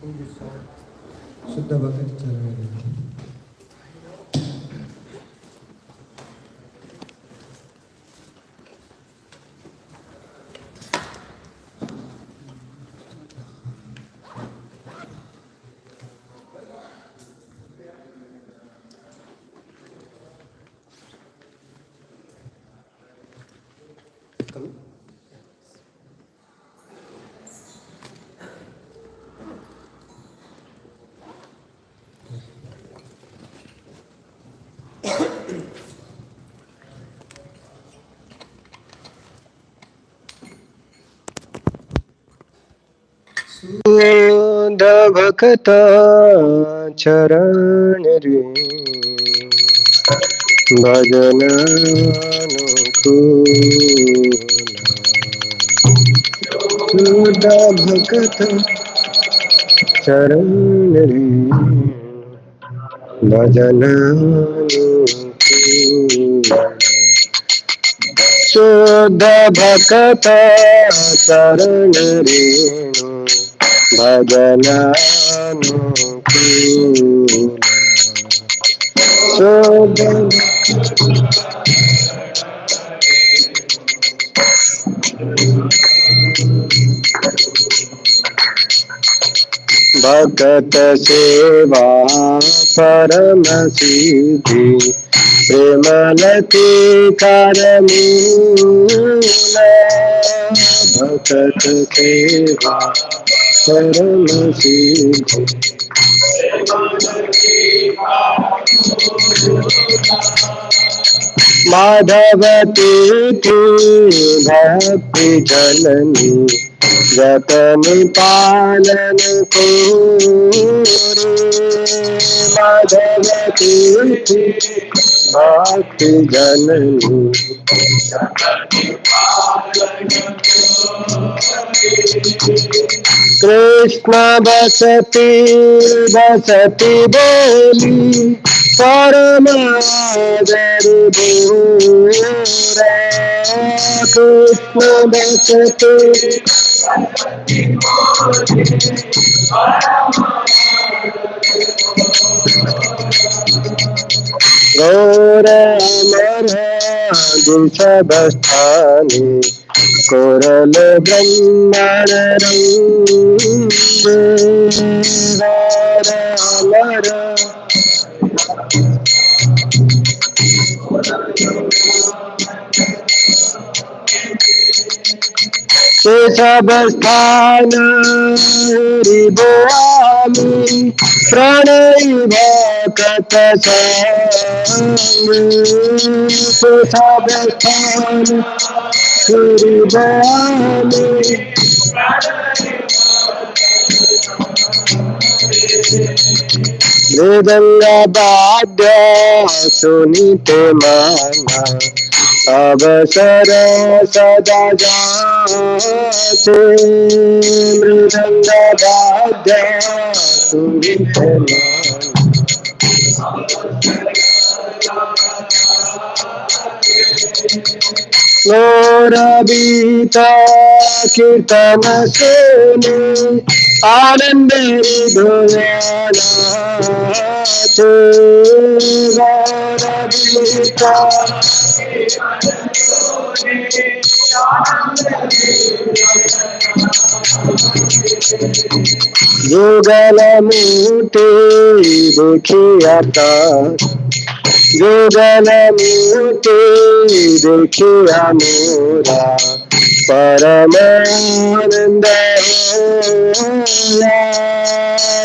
sing this song, Shuddha Bhakti Charanari. शुद्ध भक्त चरण रे भजन शुद्ध भक्त चरण रे भजन शुद्ध भक्त चरण रेणु भजनानुकूल शुद्ध भक्त सेवा परम सिद्धि प्रेमलती कर मूला भक्त सेवा परम सिद्धि माधवती की भक्ति जननी जतन पालन को माधवती की भक्ति जननी कृष्ण बसती बसती बोली परमादर बोरा कृष्ण बसती गौर अमर दुषभस्थानी कोरल ब्रह्मण रंग गौर अमर सब स्थान बोआमी प्रणय भक्त सब स्थान बोआमी मृदंग वाद्य सुनिते माना अवसर सदा जाते मृदंग वाद्य सुनिते गौरवीता कीर्तन सुने आनंद हृदयनाथ गौरवीता जुगल मूर्ति देखिया जुगल मूर्ति देखिया मोरा परमानंद होला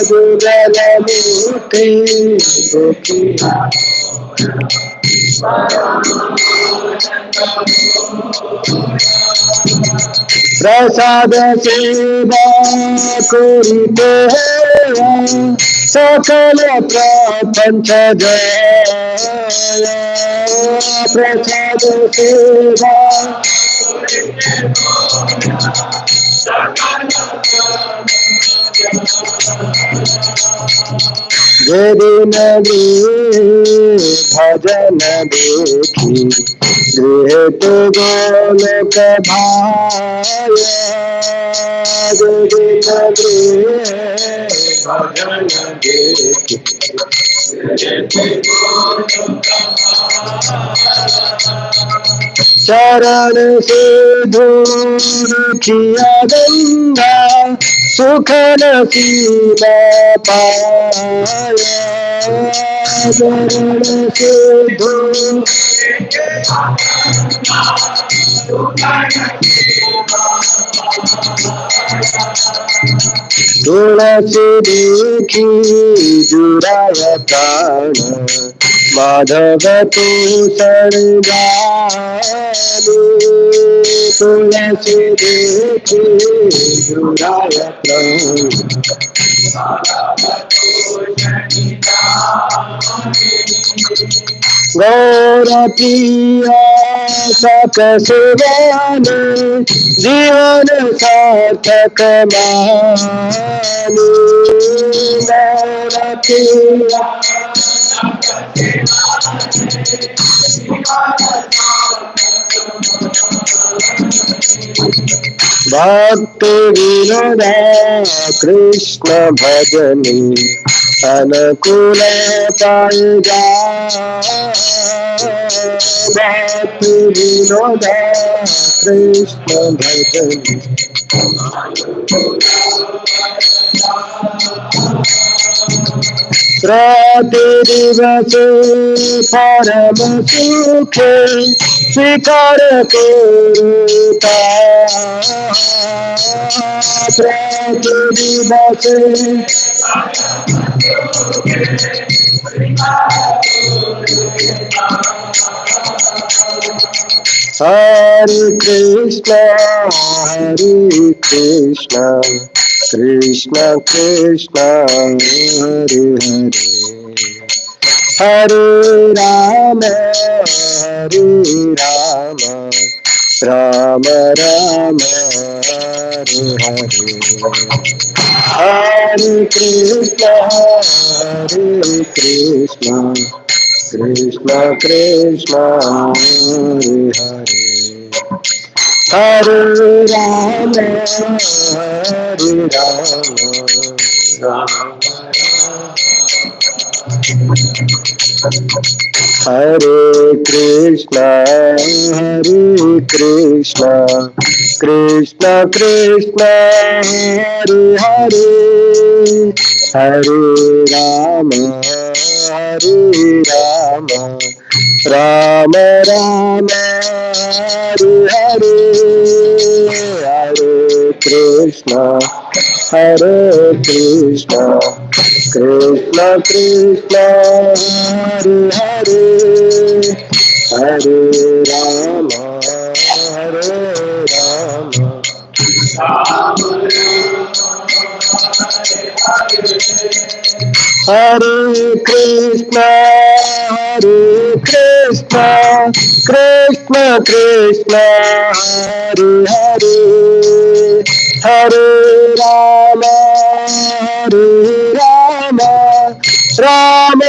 जुगल मूर्ति देखिया प्रसाद सेवा करिते सकल प्रपंच जय प्रसाद सेवा दिन भजन देखी गृह तो गोलक भाय दिन भजन देखी चरण से दूर किया गंगा सुख नसीब पाया चरण से दूर तुलसी देखी जुड़ाया प्राण माधव तू जानु तुलसी देखी जुड़ाया प्राण गौर प्रिया सक सुवन जीवन सार्थक मानु गौर प्रिया भक्त विनोदा कृष्ण भजनी अनुकूल पाय जा भक्त विनोदा कृष्ण भजनी प्रति दिवस परम सुख स्वीकार करूता प्रति दिवस हरे कृष्ण कृष्ण कृष्ण हरे हरे हरे राम राम राम हरे हरे हरे कृष्ण कृष्ण कृष्ण हरे हरे राम राम हरे कृष्ण कृष्ण कृष्ण हरे हरे हरे राम राम राम हरे हरे हरे कृष्ण कृष्ण कृष्ण हरे हरे हरे राम हरे कृष्ण कृष्ण कृष्ण हरे हरे हरे राम राम राम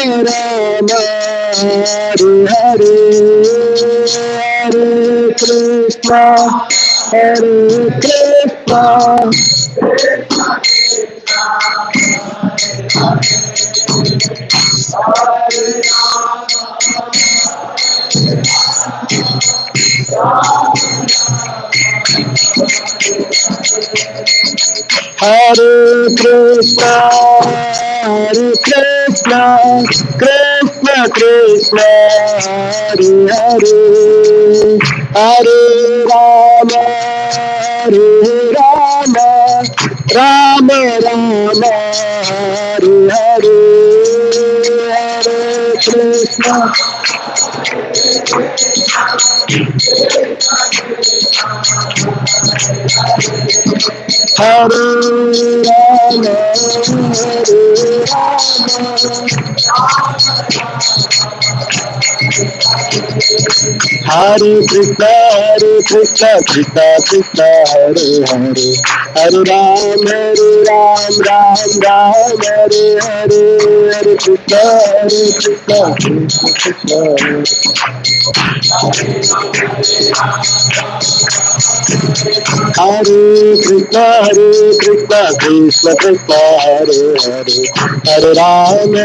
हरे हरे हरे कृष्ण हरे कृष्ण कृष्ण कृष्ण हरे हरे हरे राम राम राम हरे हरे हरे कृष्ण हरे राम हरे कृष्ण कृष्ण कृष्ण हरे हरे हरे राम राम हरे हरे हरे कृष्ण कृष्ण हरे Krishna Krishna Krishna Hare Hare Hare Ram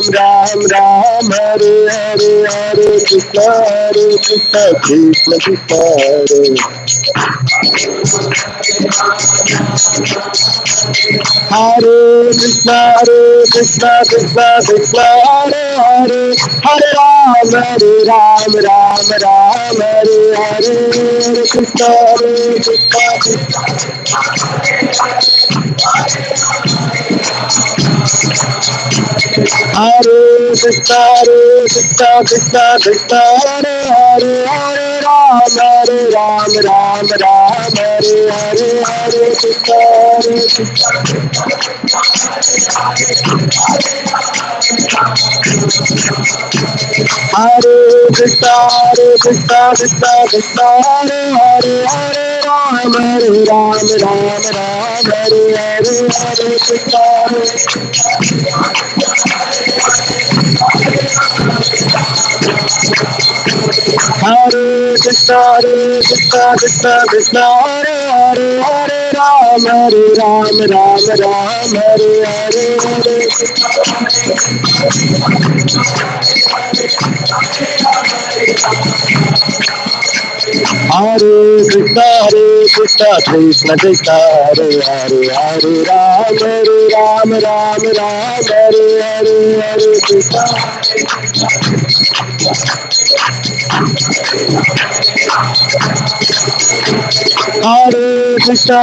Ram Hare Hare Krishna Krishna Krishna Hare Hare Krishna Krishna Krishna Hare Hare Hare Ram Hare Krishna Krishna Hare Krishna Krishna Hare Krishna Krishna Hare Ram Hare Krishna Krishna Krishna Hare Ram Hare Krishna Krishna Krishna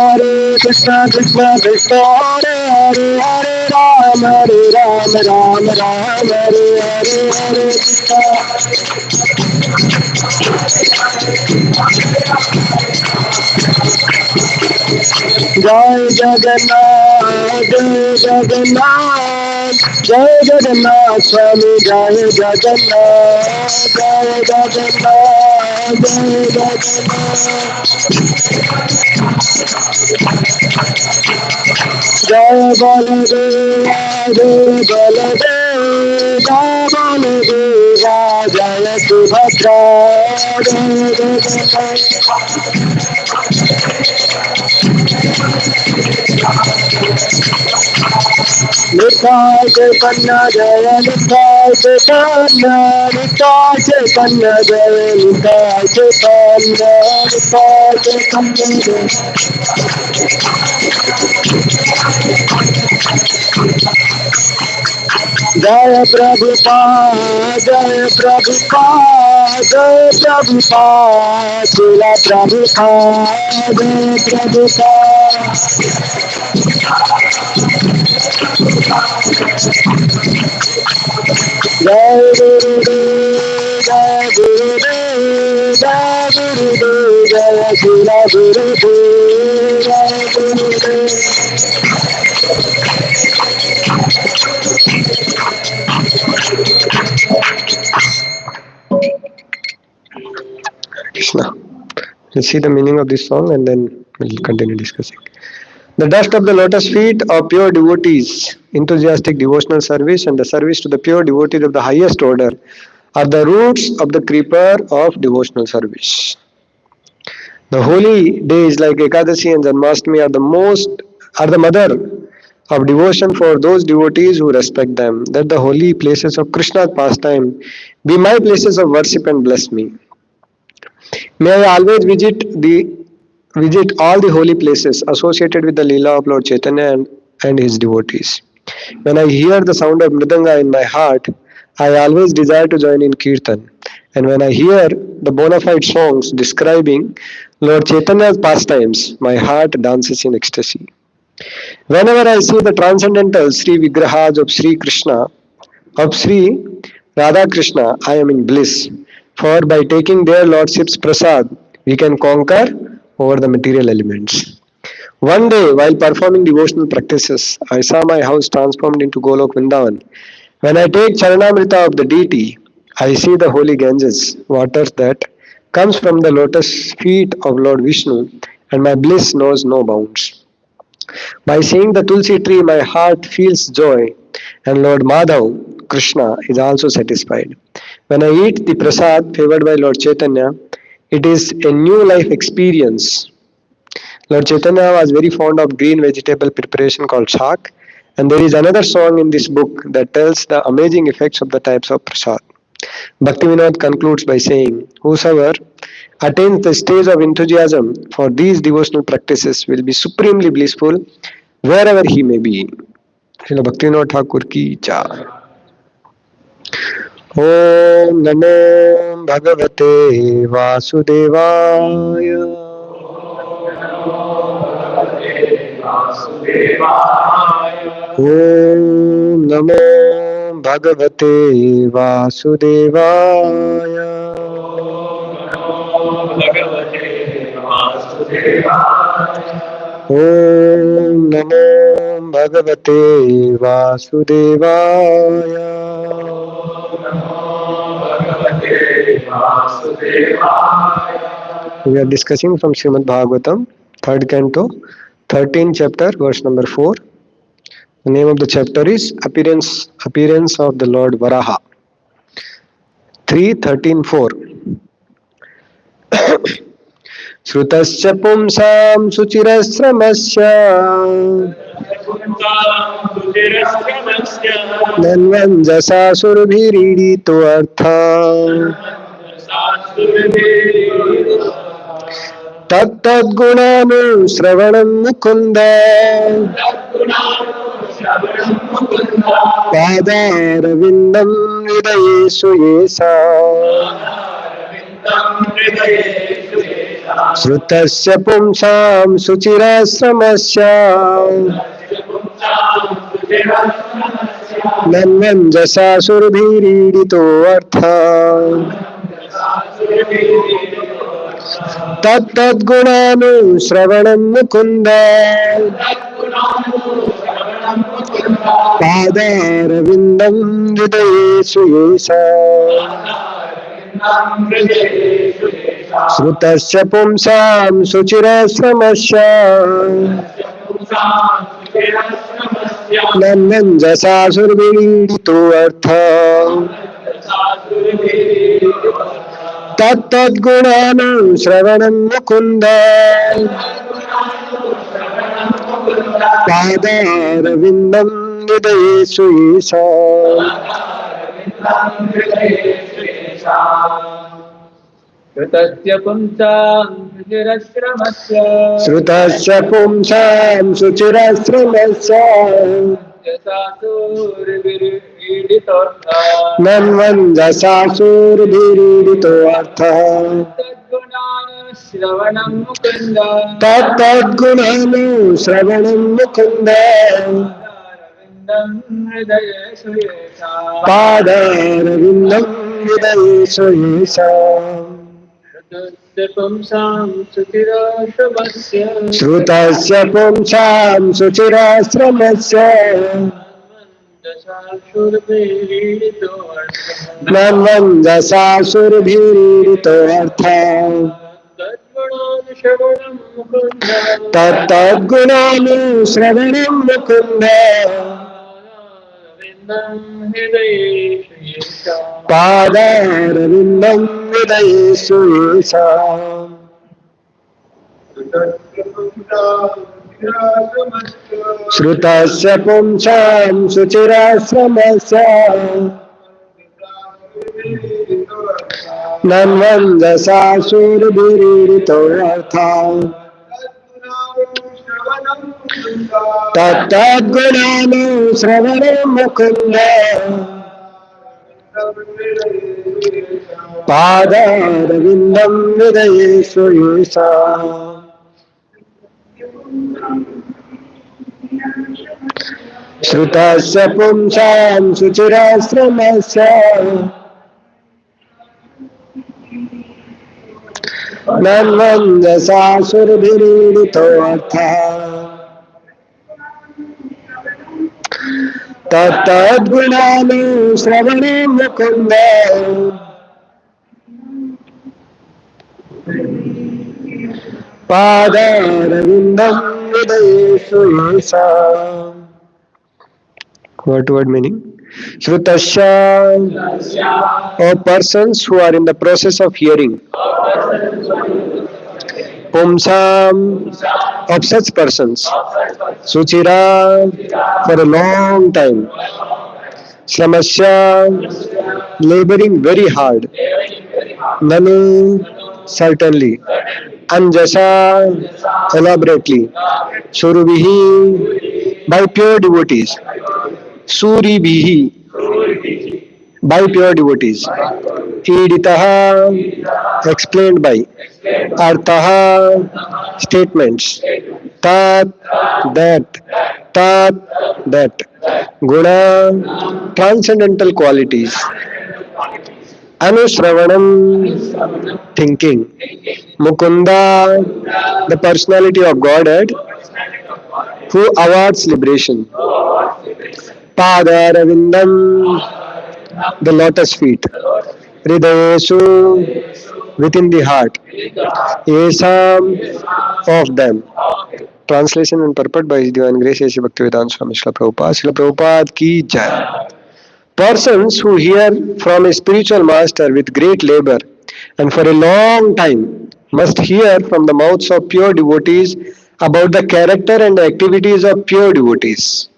Hare Krishna Jai Jagannath, Jai Jagannath, Jai Jagannath, Swami Jai Jagannath, Jai Jagannath, Jai Jagannath, Jai Baladeva, Jai Baladeva, Jai Baladeva, Jai Subhadra, Jai Jagannath. Nitai Chaitanya Jaya Nitai Chaitanya Nitai Chaitanya Jaya Nitai Chaitanya Nitai Chaitanya Jaya Prabhupada Jaya Prabhupada Jaya Prabhupada Srila Prabhupada Jaya Prabhupada Jai Gurudev, Jai Gurudev, Jai Gurudev, Jai Shila Gurudev, Jai Gurudev. Krishna. We'll see the meaning of this song and then we'll continue discussing. The dust of the lotus feet of pure devotees, enthusiastic devotional service, and the service to the pure devotees of the highest order are the roots of the creeper of devotional service. The holy days like Ekadasi and Janmashtami are the mother of devotion for those devotees who respect them. That the holy places of Krishna's pastime be my places of worship and bless me. May I always visit all the holy places associated with the Leela of Lord Chaitanya and his devotees. When I hear the sound of Mridanga in my heart, I always desire to join in Kirtan. And when I hear the bona fide songs describing Lord Chaitanya's pastimes, my heart dances in ecstasy. Whenever I see the transcendental Sri Vigrahas of Sri Radha Krishna, I am in bliss. For by taking their lordships prasad, we can conquer over the material elements. One day, while performing devotional practices, I saw my house transformed into Golok Vrindavan. When I take Charanamrita of the deity, I see the holy Ganges, water that comes from the lotus feet of Lord Vishnu, and my bliss knows no bounds. By seeing the Tulsi tree, my heart feels joy, and Lord Madhav, Krishna, is also satisfied. When I eat the prasad favored by Lord Chaitanya, it is a new life experience. Lord Chaitanya was very fond of green vegetable preparation called shak, and there is another song in this book that tells the amazing effects of the types of prasad. Bhaktivinoda concludes by saying, whosoever attains the stage of enthusiasm for these devotional practices will be supremely blissful wherever he may be. Srila Bhaktivinoda Thakur ki jai. Om Namo Bhagavate Vasudevaya. Om Namo Bhagavate Vasudevaya. Om Namo Bhagavate Vasudevaya. We are discussing from Srimad Bhagavatam, 3rd canto, 13th chapter, verse number 4. The name of the chapter is Appearance of the Lord Varaha. 3:13:4. श्रुतस्य पुंसां शुचिरश्रमस्य नन्वञ्जसा सुरभिरीडितो अर्था तत्तद्गुणानुश्रवणं मुकुन्द पादारविन्दं हृदयेषु येषा श्रुतस्य पुंसां शुचिराश्रमस्य नन्वञ्जसा सुरभिरीडितो अर्था तत्तद्गुणानुश्रवणं मुकुन्द पादारविन्दं हृदयेषु येषा श्रुतस्य पुंसां शुचिराश्रमस्य नन्वञ्जसा सुरभिरीडितो अर्था तत्तद्गुणानुश्रवणं मुकुन्द पादारविन्दं हृदयेषु येषा श्रुतस्य पुंसां शुचिरश्रमस्य श्रुतस्य पुंसां शुचिराश्रमस्य नन्वञ्जसा सुरभिरीडितो अर्थः तद्गुणानुश्रवणं मुकुन्द तत्तद्गुणानुश्रवणं मुकुन्द हृदयेषु येषा पादारविन्दं हृदयेषु येषा श्रुतस्य पुंसां शुचिराश्रमस्य श्रुतस्य पुंसां शुचिराश्रमस्य नन्वञ्जसा सुरभिरीडितो अर्थः तत्तद्गुणानुश्रवणं मुकुन्द पादारविन्दं हृदयेषु येषा श्रुतस्य पुंसां शुचिराश्रमस्य नन्वञ्जसा सुरभिरीडितो अर्थः तत्तद्गुणानुश्रवणं मुकुन्द पादारविन्दं हृदयेषु येषा श्रुतस्य पुंसां शुचिराश्रमस्य नन्वञ्जसा सुरभिरीडितो अर्थः तत्तद्गुणानुश्रवणं Mukund पादारविन्दं हृदयेषु येषा. Word meaning. Shrutasya, or persons who are in the process of hearing. Pumsam, of such persons. Suchira, for a long time. Slamasya, laboring very hard. Nanu, certainly. Anjasa, elaborately. Surubihi, by pure devotees. Suribihi, by pure devotees. Iditaha, explained by. Artaha, statements. Tat, that. Tat, that. Guna, transcendental qualities. Anusravanam, thinking. Mukunda, the personality of Godhead who awards liberation. Padaravindam, the lotus feet. Hridayesu, within the heart. Yesam, of them. Translation and purport by His Divine Grace A.C. Bhaktivedanta Swami Srila Prabhupada. Srila Prabhupada ki jai. Persons who hear from a spiritual master with great labor and for a long time must hear from the mouths of pure devotees about the character and activities of pure devotees.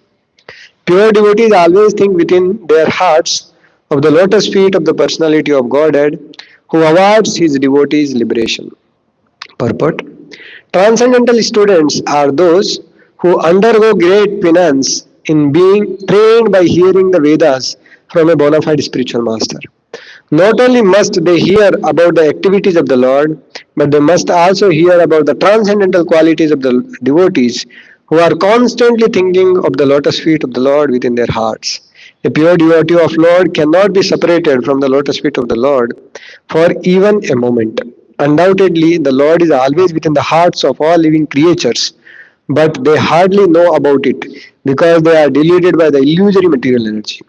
Pure devotees always think within their hearts of the lotus feet of the personality of Godhead who awards his devotees liberation. Purport. Transcendental students are those who undergo great penance in being trained by hearing the Vedas from a bona fide spiritual master. Not only must they hear about the activities of the Lord, but they must also hear about the transcendental qualities of the devotees who are constantly thinking of the lotus feet of the Lord within their hearts. A pure devotee of Lord cannot be separated from the lotus feet of the Lord for even a moment. Undoubtedly, the Lord is always within the hearts of all living creatures, but they hardly know about it because they are deluded by the illusory material energy.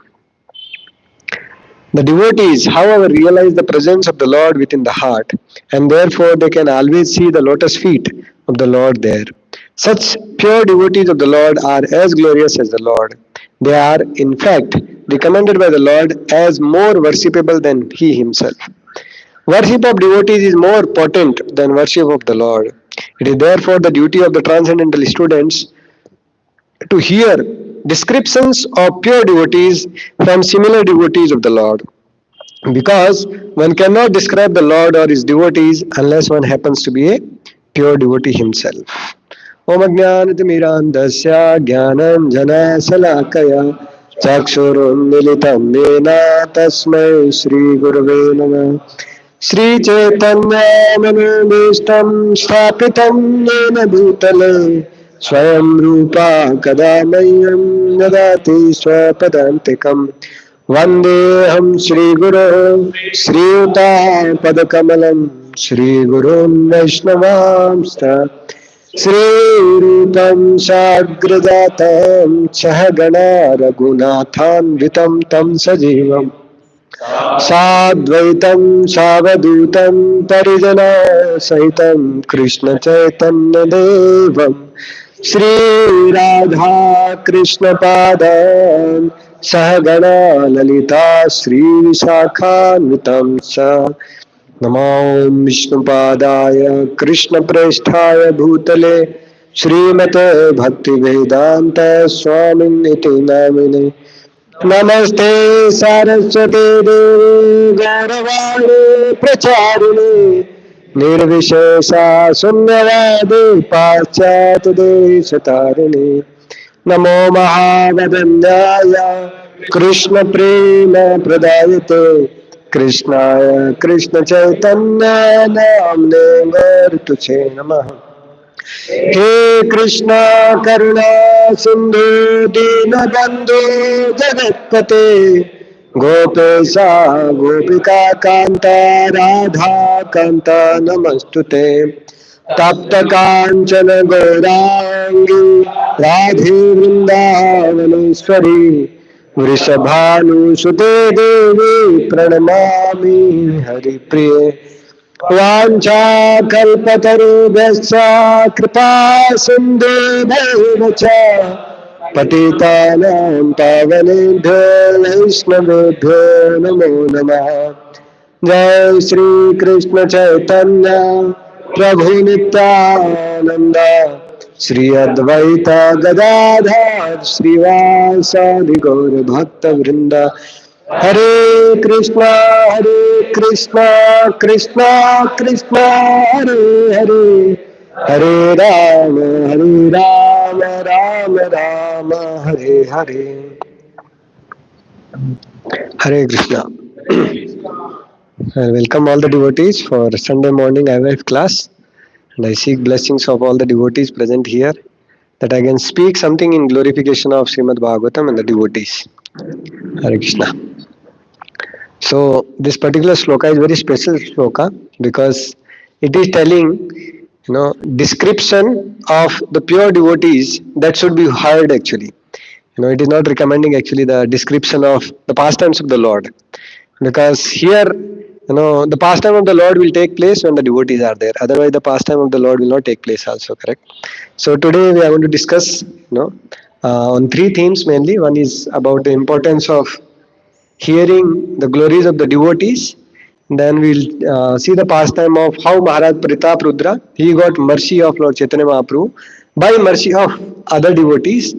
The devotees, however, realize the presence of the Lord within the heart, and therefore they can always see the lotus feet of the Lord there. Such pure devotees of the Lord are as glorious as the Lord. They are, in fact, recommended by the Lord as more worshipable than He Himself. Worship of devotees is more potent than worship of the Lord. It is therefore the duty of the transcendental students to hear descriptions of pure devotees from similar devotees of the Lord. Because one cannot describe the Lord or his devotees unless one happens to be a pure devotee himself. Om Ajnanatimirandasya Jnananjana Chakshurunmilitam Yena Tasmai Shri Gurave Namah Shri Chaitanya Manobishtam Sthapitam Yena Bhutale Swayam Rupa Kadamayam Nadati Swapadantikam Vandeham Shri Guru Sri Padakamalam Shri Guru Vaishnavamsta Shri Rupam Sagrajatam Sahagana Raghunathan Vitam Tam Sajivam Sadvaitam Savadutam Parijana Sahitam Krishna Chaitanya Devam Shri Radha Krishna Padam Sahagana Lalita Shri Visakhanvitam Sa Namo Vishnupadaya Krishna Presthaya Bhutale Srimate Bhaktivedanta Swaminiti Namine Namaste Saraswati Devi Gauravani Pracharine Nirvishesha Sunyavadi Paschat Deshatarine Namo Mahavadanyaya Krishna Prema Pradayate Krishnaya Krishna Chaitanya Namne Vartuche Namaha हे कृष्णा करुणा सिंधु दीनबंधु जगत्पते गोपेशा गोपिका कांता राधा कांता नमस्तुते तप्त कांचन गौरांगी राधे वृंदावनेश्वरी वृषभानुसुते देवी प्रणमामि हरिप्रिये वाञ्छाकल्पतरुभ्यश्च कृपा सिन्धुभ्येव च पतितानां पावनेभ्यो वैष्णवेभ्यो नमो नमः जय श्री कृष्ण चैतन्य प्रभु नित्यानंद श्री अद्वैत गदाधर श्रीवासादि गौर भक्त वृंद हरे Krishna Krishna Krishna Hare Hare Hare Ram Ram Ram Hare Hare Hare Krishna. I welcome all the devotees for Sunday morning IYF class, and I seek blessings of all the devotees present here that I can speak something in glorification of Srimad Bhagavatam and the devotees. Hare Krishna. So this particular sloka is very special sloka because it is telling, description of the pure devotees that should be heard actually. It is not recommending actually the description of the pastimes of the Lord, because here the pastime of the Lord will take place when the devotees are there, otherwise the pastime of the Lord will not take place also, correct? So today we are going to discuss on three themes mainly. One is about the importance of hearing the glories of the devotees. Then we'll see the pastime of how Maharaj Pratap Rudra, he got mercy of Lord Chaitanya Mahaprabhu by mercy of other devotees.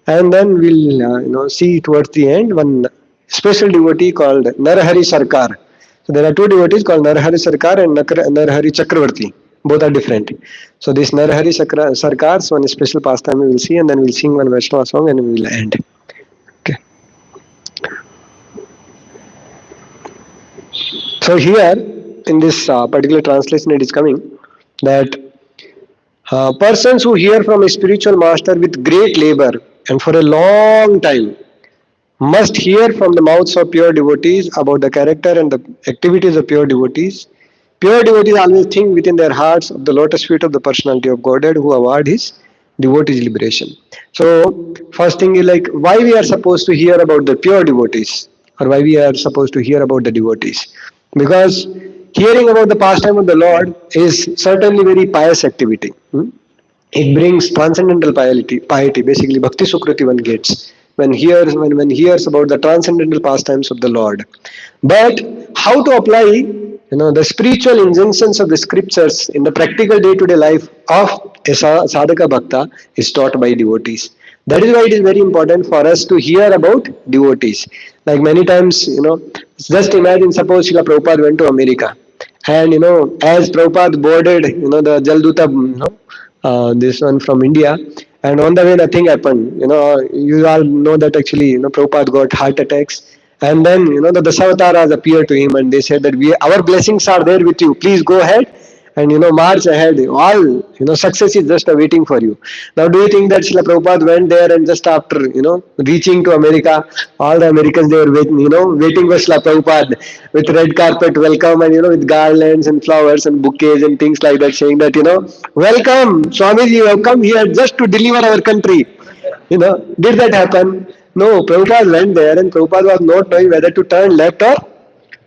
And then we'll see towards the end one special devotee called Narahari Sarkar. So there are two devotees called Narahari Sarkar and Narahari Chakravarti. Both are different. So this Narahari Sarkar's one special pastime we will see, and then we'll sing one Vaishnava song and we will end. Okay. So here in this particular translation it is coming that persons who hear from a spiritual master with great labor and for a long time must hear from the mouths of pure devotees about the character and the activities of pure devotees. Pure devotees always think within their hearts of the lotus feet of the personality of Godhead who award his devotees liberation. So, first thing is like why we are supposed to hear about the pure devotees, or why we are supposed to hear about the devotees. Because hearing about the pastime of the Lord is certainly very pious activity. It brings transcendental piety, basically bhakti sukruti one gets when hears about the transcendental pastimes of the Lord. But how to apply the spiritual injunctions of the scriptures in the practical day-to-day life of a sadhaka bhakta is taught by devotees. That is why it is very important for us to hear about devotees. Like many times, just imagine suppose Srila Prabhupada went to America, and as Prabhupada boarded the Jalduta, this one from India, and on the way nothing happened. You all know that actually, Prabhupada got heart attacks, and then the Dasavataras appeared to him and they said that our blessings are there with you. Please go ahead and march ahead. All success is just waiting for you. Now, do you think that Srila Prabhupada went there and just after reaching to America, all the Americans they were waiting, waiting for Srila Prabhupada with red carpet welcome and with garlands and flowers and bouquets and things like that, saying that welcome Swamiji, you have come here just to deliver our country. Did that happen? No, Prabhupada went there and Prabhupada was not knowing whether to turn left or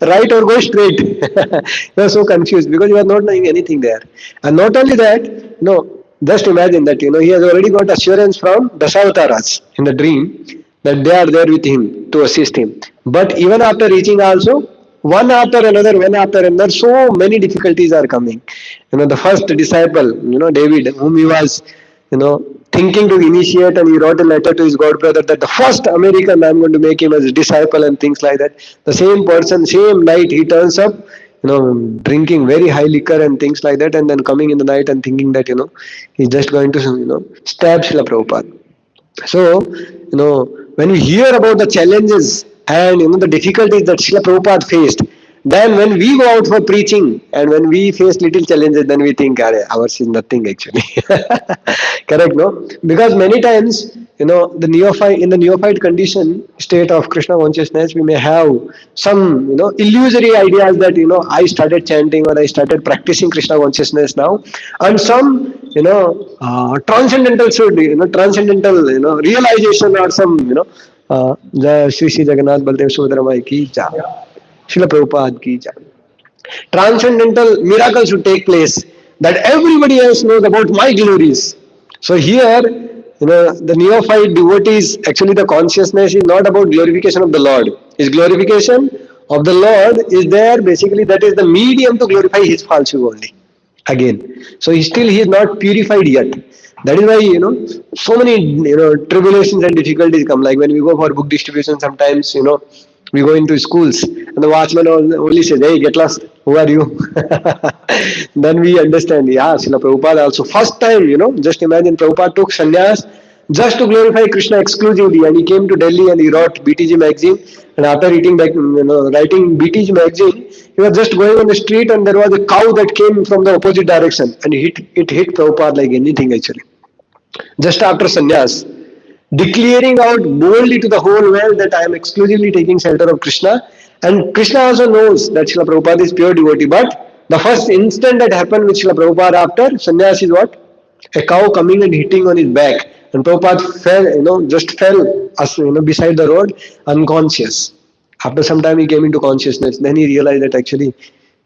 right or go straight. You are so confused because you are not knowing anything there. And not only that, no, just imagine that he has already got assurance from Dasavataras in the dream that they are there with him to assist him. But even after reaching also, one after another, so many difficulties are coming. The first disciple, David, whom he was, thinking to initiate, and he wrote a letter to his god brother that the first American I'm going to make him as a disciple and things like that. The same person, same night, he turns up, drinking very high liquor and things like that, and then coming in the night and thinking that, he's just going to, stab Srila Prabhupada. So, when we hear about the challenges and the difficulties that Srila Prabhupada faced, then when we go out for preaching and when we face little challenges, then we think, ours is nothing actually. Correct, no? Because many times, the neophyte in the neophyte condition state of Krishna consciousness, we may have some, illusory ideas that I started chanting or I started practicing Krishna consciousness now, and some, transcendental should, transcendental, realization or some, Shri Shri Jagannath Baldev Subhadra ki jai, Srila Prabhupada ki jai. Transcendental miracle should take place that everybody else knows about my glories. So here, the neophyte devotees, actually the consciousness is not about glorification of the Lord. His glorification of the Lord is there, basically that is the medium to glorify his falsehood only. again. So he is not purified yet. That is why so many tribulations and difficulties come. Like when we go for book distribution, sometimes we go into schools and the watchman only says, "Hey, get lost. Who are you?" Then we understand. Yeah, Srila Prabhupada also first time. Just imagine Prabhupada took sannyas just to glorify Krishna exclusively, and he came to Delhi and he wrote BTG magazine. And after writing BTG magazine, he was just going on the street and there was a cow that came from the opposite direction and it hit Prabhupada like anything actually. Just after sannyas, declaring out boldly to the whole world that I am exclusively taking shelter of Krishna. And Krishna also knows that Srila Prabhupada is pure devotee. But the first instant that happened with Srila Prabhupada after sannyas is what? A cow coming and hitting on his back. And Prabhupada fell, just fell beside the road, unconscious. After some time he came into consciousness. Then he realized that actually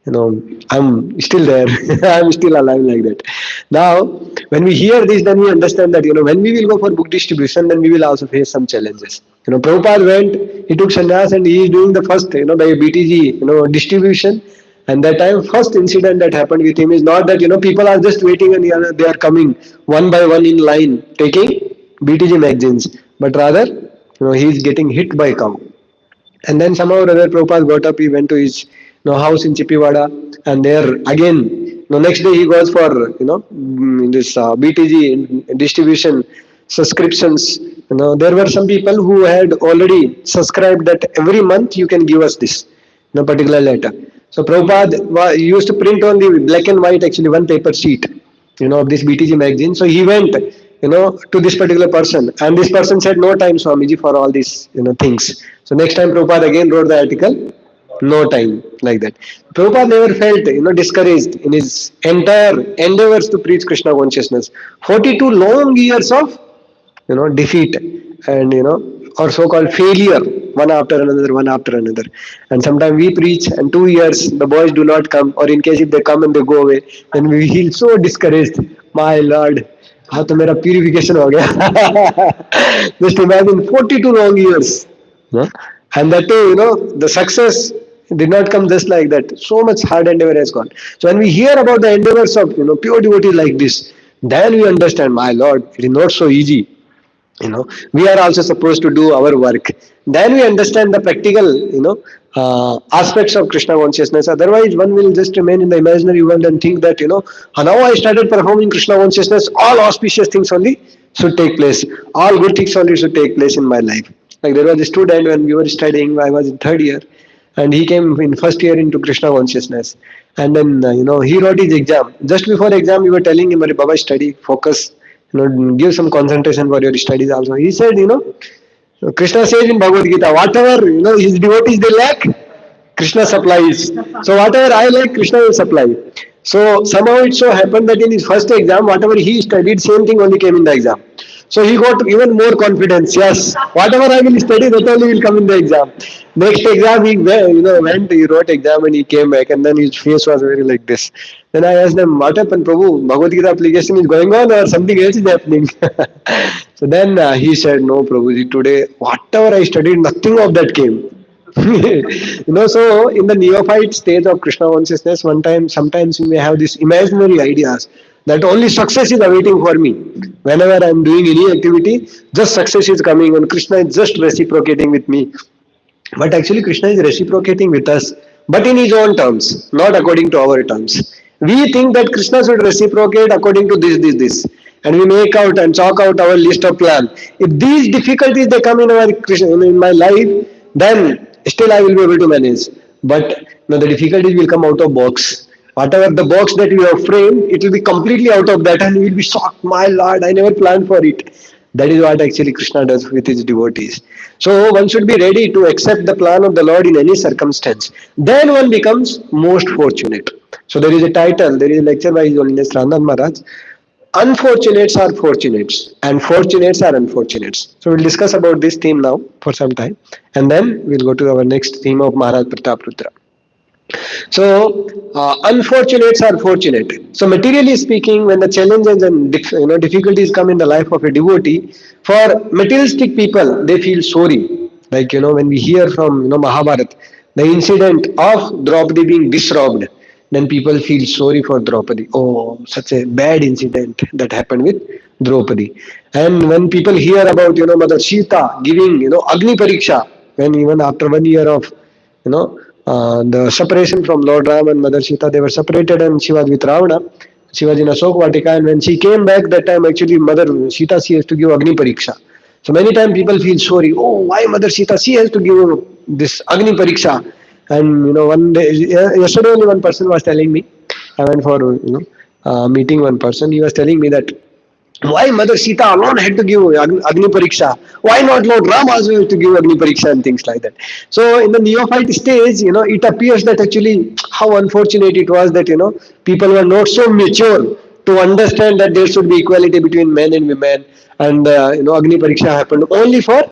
I'm still there. I'm still alive like that. Now, when we hear this, then we understand that, when we will go for book distribution, then we will also face some challenges. Prabhupada went, he took sannyas and he is doing the first, the BTG, distribution. And that time, first incident that happened with him is not that, people are just waiting and they are coming one by one in line taking BTG magazines, but rather, he is getting hit by cow. And then somehow or other Prabhupada got up, he went to his house in Chippiwada, and there again, next day he goes for this BTG distribution subscriptions. There were some people who had already subscribed that every month you can give us this particular letter. So Prabhupada used to print on the black and white actually one paper sheet, of this BTG magazine. So he went, to this particular person, and this person said, "No time, Swamiji, for all these, things." So next time Prabhupada again wrote the article, "No time," like that. Prabhupada never felt, discouraged in his entire endeavors to preach Krishna consciousness. 42 long years of, defeat and, or so-called failure, one after another. And sometimes we preach and 2 years the boys do not come, or in case if they come and they go away, then we feel so discouraged. My Lord, हाँ तो मेरा purification हो गया. Just imagine 42 long years. No? And that too, the success did not come just like that. So much hard endeavor has gone. So when we hear about the endeavors of pure devotees like this, then we understand, my Lord, it is not so easy. We are also supposed to do our work. Then we understand the practical aspects of Krishna consciousness. Otherwise one will just remain in the imaginary world and think that now I started performing Krishna consciousness, all auspicious things only should take place, all good things only should take place in my life. Like there was a student when we were studying, I was in third year, and he came in first year into Krishna consciousness. And then he wrote his exam. Just before exam we were telling him, Baba, study, focus, give some concentration for your studies also. He said, Krishna says in Bhagavad Gita, whatever his devotees they lack, Krishna supplies. So whatever I lack, Krishna will supply. So somehow it so happened that in his first exam, whatever he studied, same thing only came in the exam. So he got even more confidence. Yes, whatever I will study, that only will come in the exam. Next exam, went, he wrote exam and he came back, and then his face was very like this. Then I asked him, what happened, Prabhu? Bhagavad Gita application is going on or something else is happening? So then he said, no, Prabhuji, today, whatever I studied, nothing of that came. So in the neophyte stage of Krishna consciousness, sometimes you may have these imaginary ideas that only success is awaiting for me. Whenever I am doing any activity, just success is coming and Krishna is just reciprocating with me. But actually Krishna is reciprocating with us, but in his own terms, not according to our terms. We think that Krishna should reciprocate according to this. And we make out and chalk out our list of plan. If these difficulties they come in my life, then still I will be able to manage. But the difficulties will come out of box. Whatever the box that we have framed, it will be completely out of that, and we will be shocked. My Lord, I never planned for it. That is what actually Krishna does with his devotees. So one should be ready to accept the plan of the Lord in any circumstance. Then one becomes most fortunate. So there is a title, there is a lecture by His Holiness Randan Maharaj. Unfortunates are fortunates and fortunates are unfortunates. So we'll discuss about this theme now for some time, and then we'll go to our next theme of Maharaj Pratap Rudra. So unfortunates are fortunate. So materially speaking, when the challenges and difficulties come in the life of a devotee, for materialistic people they feel sorry. Like when we hear from Mahabharata, the incident of Draupadi being disrobed. then people feel sorry for Draupadi. Oh, such a bad incident that happened with Draupadi. And when people hear about, Mother Sita giving, Agni Pariksha, when even after 1 year of, the separation from Lord Ram and Mother Sita, they were separated and she was with Ravana. She was in Asok Vatika, and when she came back, that time actually Mother Sita, she has to give Agni Pariksha. So many times people feel sorry. Oh, why Mother Sita? She has to give this Agni Pariksha. And one day, yesterday only one person was telling me. I went for meeting one person. He was telling me that why Mother Sita alone had to give Agni Pariksha? Why not Lord Ram also had to give Agni Pariksha and things like that? So in the neophyte stage, it appears that actually how unfortunate it was that people were not so mature to understand that there should be equality between men and women, and Agni Pariksha happened only for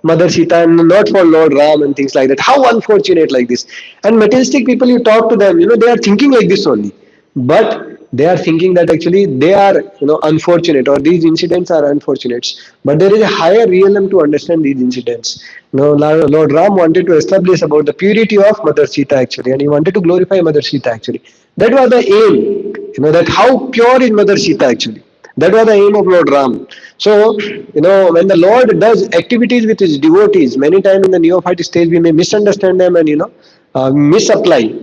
Mother Sita and not for Lord Ram and things like that. How unfortunate like this. And materialistic people, you talk to them, they are thinking like this only. But they are thinking that actually they are, unfortunate, or these incidents are unfortunate. But there is a higher realm to understand these incidents. Lord Ram wanted to establish about the purity of Mother Sita actually, and he wanted to glorify Mother Sita actually. That was the aim, that how pure is Mother Sita actually. That was the aim of Lord Ram. So, when the Lord does activities with his devotees, many times in the neophyte stage we may misunderstand them and, misapply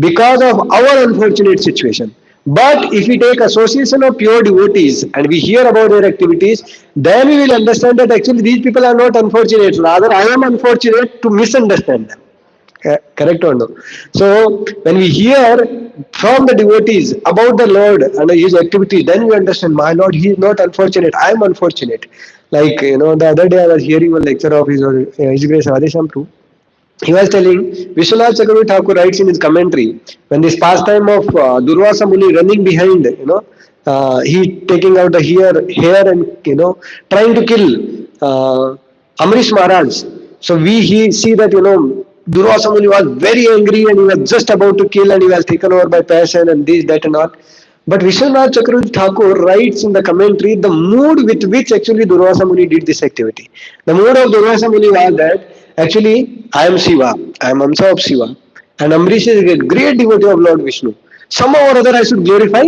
because of our unfortunate situation. But if we take association of pure devotees and we hear about their activities, then we will understand that actually these people are not unfortunate. Rather, I am unfortunate to misunderstand them. Correct or no? So when we hear from the devotees about the Lord and his activity, then we understand, my Lord, he is not unfortunate. I am unfortunate. Like, the other day I was hearing one lecture of His Grace Radhesham Prabhu. He was telling, Vishwanath Chakravarti Thakur writes in his commentary, when this pastime of Durvasa Muni running behind, he taking out the hair and, trying to kill Amrish Maharaj. So he see that, Durvasa Muni was very angry and he was just about to kill, and he was taken over by passion and this, that and all. But Vishwanath Chakravarti Thakur writes in the commentary the mood with which actually Durvasa Muni did this activity. The mood of Durvasa Muni was that actually I am Shiva, I am Amsa of Shiva, and Amrish is a great devotee of Lord Vishnu. Somehow or other I should glorify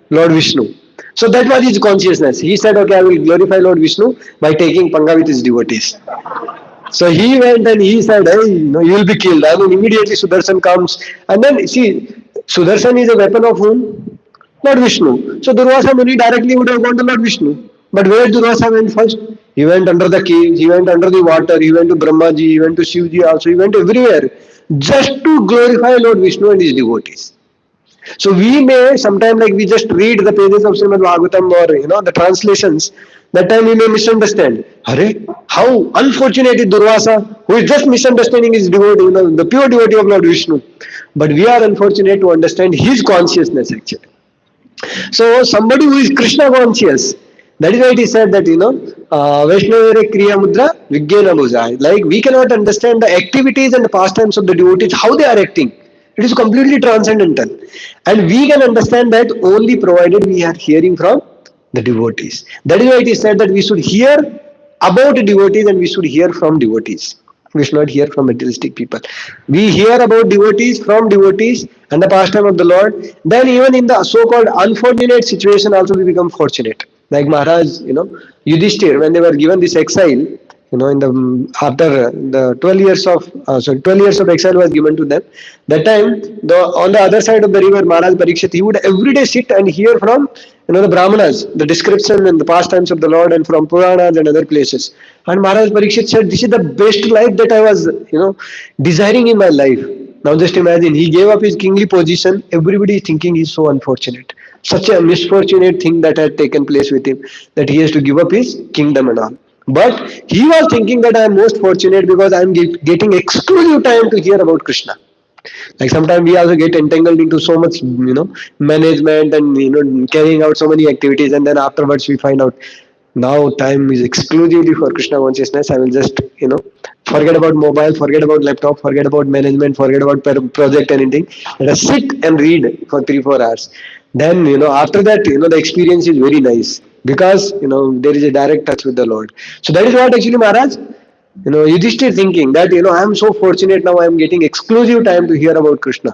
Lord Vishnu. So that was his consciousness. He said, okay, I will glorify Lord Vishnu by taking panga with his devotees. So he went and he said, hey, you will be killed. I mean, immediately Sudarshan comes. And then, see, Sudarshan is a weapon of whom? Lord Vishnu. So Durvasa Muni directly would have gone to Lord Vishnu. But where Durvasa went first? He went under the caves, he went under the water, he went to Brahmaji, he went to Shivji also, he went everywhere just to glorify Lord Vishnu and his devotees. So we may sometimes, like, we just read the pages of Srimad Bhagavatam or the translations. That time we may misunderstand. Hare, how unfortunate is Durvasa, who is just misunderstanding his devotee, the pure devotee of Lord Vishnu. But we are unfortunate to understand his consciousness actually. So somebody who is Krishna conscious, that is why it is said that Vaishnavare Kriya Mudra Vijnana Bhuja. Like, we cannot understand the activities and the pastimes of the devotees, how they are acting. It is completely transcendental. And we can understand that only provided we are hearing from the devotees. That is why it is said that we should hear about devotees and we should hear from devotees. We should not hear from materialistic people. We hear about devotees from devotees and the pastime of the Lord. Then even in the so-called unfortunate situation also we become fortunate. Like Maharaj, Yudhishthir, when they were given this exile, in the after the 12 years of exile was given to them. That time, on the other side of the river, Maharaj Parikshit, he would every day sit and hear from the Brahmanas, the description and the pastimes of the Lord, and from Puranas and other places. And Maharaj Parikshit said, "This is the best life that I was, desiring in my life." Now just imagine, he gave up his kingly position. Everybody is thinking he's so unfortunate. Such a misfortunate thing that had taken place with him, that he has to give up his kingdom and all. But he was thinking that I am most fortunate because I am getting exclusive time to hear about Krishna. Like sometimes we also get entangled into so much, management and carrying out so many activities, and then afterwards we find out now time is exclusively for Krishna consciousness. I will just forget about mobile, forget about laptop, forget about management, forget about project and anything. Let us sit and read for 3-4 hours. Then after that the experience is very nice because there is a direct touch with the Lord. So that is what actually Maharaj Yudhishthir thinking that I am so fortunate now, I am getting exclusive time to hear about Krishna.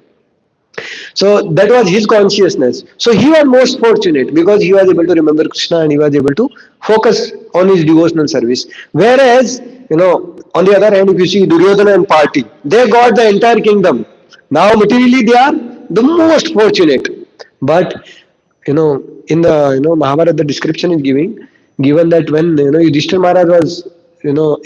So that was his consciousness. So he was most fortunate because he was able to remember Krishna and he was able to focus on his devotional service. Whereas, on the other hand, if you see Duryodhana and party, they got the entire kingdom. Now materially they are the most fortunate. But in the Mahabharata, the description is given that when Yudhishthira Maharaj was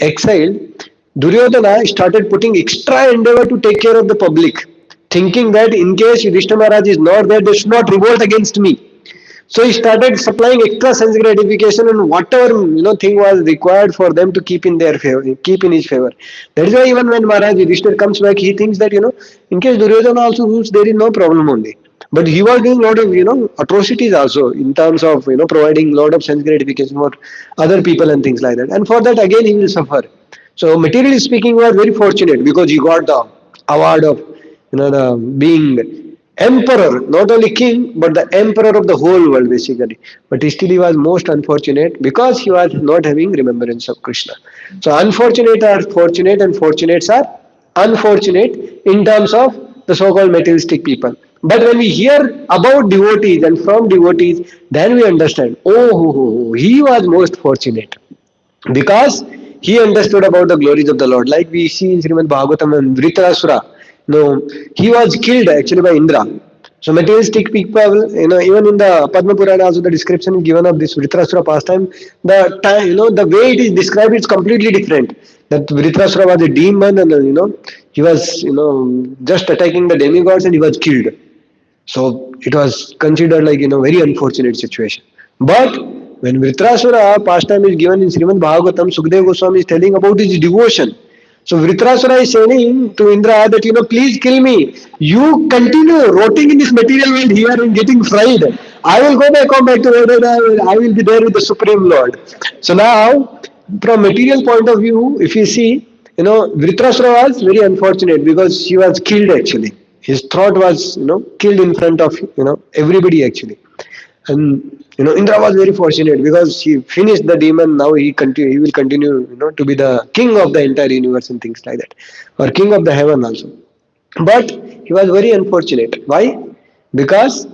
exiled, Duryodhana started putting extra endeavor to take care of the public, thinking that in case Yudhishthira Maharaj is not there, they should not revolt against me. So he started supplying extra sense gratification and whatever thing was required for them to keep in their favor, keep in his favor. That is why even when Maharaj Yudhishthira comes back, he thinks that in case Duryodhana also rules, there is no problem only. But he was doing a lot of atrocities also in terms of providing a lot of sense gratification for other people and things like that. And for that again he will suffer. So materially speaking, he was very fortunate because he got the award of the being emperor, not only king, but the emperor of the whole world basically. But still he was most unfortunate because he was not having remembrance of Krishna. So unfortunate are fortunate and fortunates are unfortunate in terms of the so-called materialistic people. But when we hear about devotees and from devotees, then we understand, he was most fortunate because he understood about the glories of the Lord. Like we see in Srimad Bhagavatam and Vritrasura, he was killed actually by Indra. So materialistic people, even in the Padma Purana also the description is given of this Vritrasura pastime. The time, the way it is described is completely different. That Vritrasura was a demon and he was just attacking the demigods and he was killed. So it was considered like very unfortunate situation. But when Vritrasura pastime is given in Srimad Bhagavatam, Sukadeva Goswami is telling about his devotion. So Vritrasura is saying to Indra that please kill me. You continue rotting in this material world here and getting fried. I will go back home back to Vedanta. I will be there with the Supreme Lord. So now, from material point of view, if you see, Vritrasura was very unfortunate because she was killed actually. His throat was, killed in front of, everybody actually. And, Indra was very fortunate because he finished the demon. Now he will continue, to be the king of the entire universe and things like that. Or king of the heaven also. But he was very unfortunate. Why? Because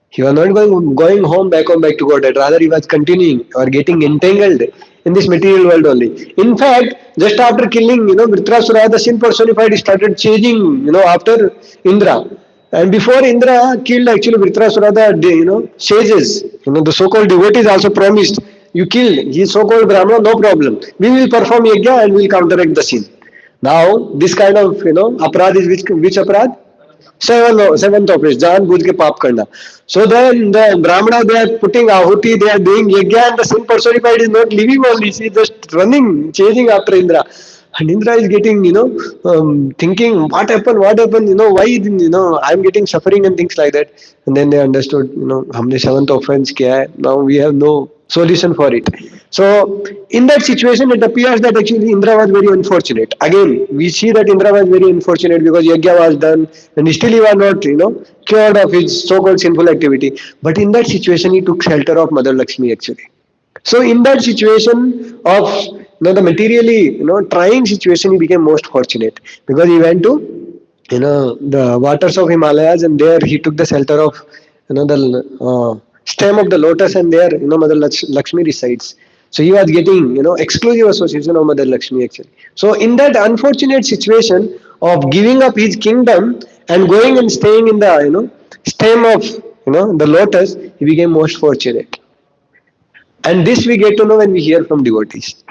he was not going home back to Godhead. Rather, he was continuing or getting entangled in this material world only. In fact, just after killing, Vritrasura, the sin personified started chasing, after Indra. And before Indra killed actually Vritrasura, the sages, the so-called devotees also promised, you kill his so-called Brahmana, no problem. We will perform yajna and we will counteract the sin. Now, this kind of, aparad is which aparad? Seventh office, Jan Bhuj ke Paap Karna. So then the Brahmana, they are putting ahuti, they are doing yajna, and the sin personified is not living only, she is just running, chasing after Indra. And Indra is getting, thinking, what happened, why, I am getting suffering and things like that. And then they understood, humne seventh offense kiya hai, now we have no solution for it. So in that situation, it appears that actually Indra was very unfortunate. Again, we see that Indra was very unfortunate because yajna was done and still he was not, cured of his so-called sinful activity. But in that situation, he took shelter of Mother Lakshmi actually. So in that situation of the materially trying situation, he became most fortunate because he went to the waters of Himalayas and there he took the shelter of the stem of the lotus and there Mother Lakshmi resides. So he was getting exclusive association of Mother Lakshmi actually. So in that unfortunate situation of giving up his kingdom and going and staying in the stem of the lotus, he became most fortunate. And this we get to know when we hear from devotees.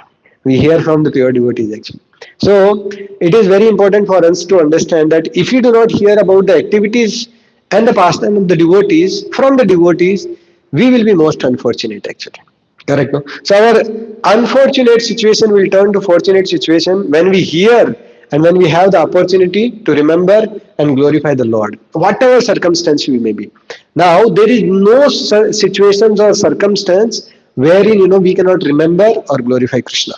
We hear from the pure devotees actually. So it is very important for us to understand that if you do not hear about the activities and the pastime of the devotees from the devotees, we will be most unfortunate actually. Correct, no? So our unfortunate situation will turn to fortunate situation when we hear and when we have the opportunity to remember and glorify the Lord, whatever circumstance we may be. Now there is no situations or circumstance wherein we cannot remember or glorify Krishna.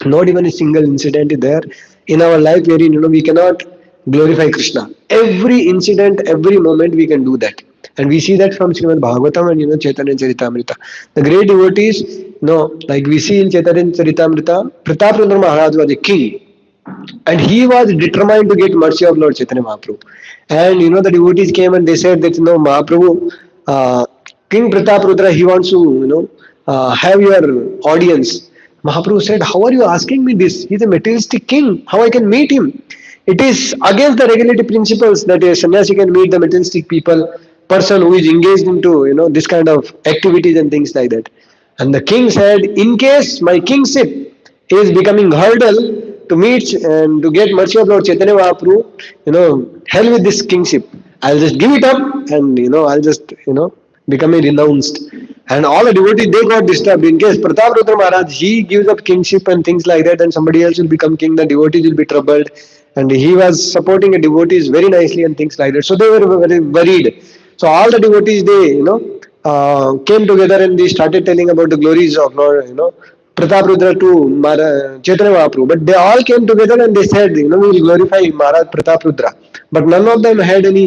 Not even a single incident is there in our life wherein we cannot glorify Krishna. Every incident, every moment we can do that. And we see that from Srimad Bhagavatam and Chaitanya Charitamrita. The great devotees, like we see in Chaitanya Charitamrita, Pratapendra Maharaj was a king. and he was determined to get mercy of Lord Chaitanya Mahaprabhu. And the devotees came and they said that Mahaprabhu, King Pratap Rudra, he wants to have your audience. Mahaprabhu said, "How are you asking me this? He's a materialistic king. How I can meet him? It is against the regulatory principles that a sannyasi can meet the materialistic person who is engaged into this kind of activities and things like that." And the king said, "In case my kingship is becoming hurdle to meet and to get mercy of Lord Chaitanya Mahaprabhu, hell with this kingship. I'll just give it up and I'll just become a renounced." And all the devotees they got disturbed. In case Pratap Rudra Maharaj he gives up kingship and things like that, and somebody else will become king, the devotees will be troubled. And he was supporting a devotees very nicely and things like that. So they were very worried. So all the devotees they came together and they started telling about the glories of Lord Pratap Rudra to Chaitanya Mahaprabhu. But they all came together and they said, we will glorify Maharaj Pratap Rudra. But none of them had any,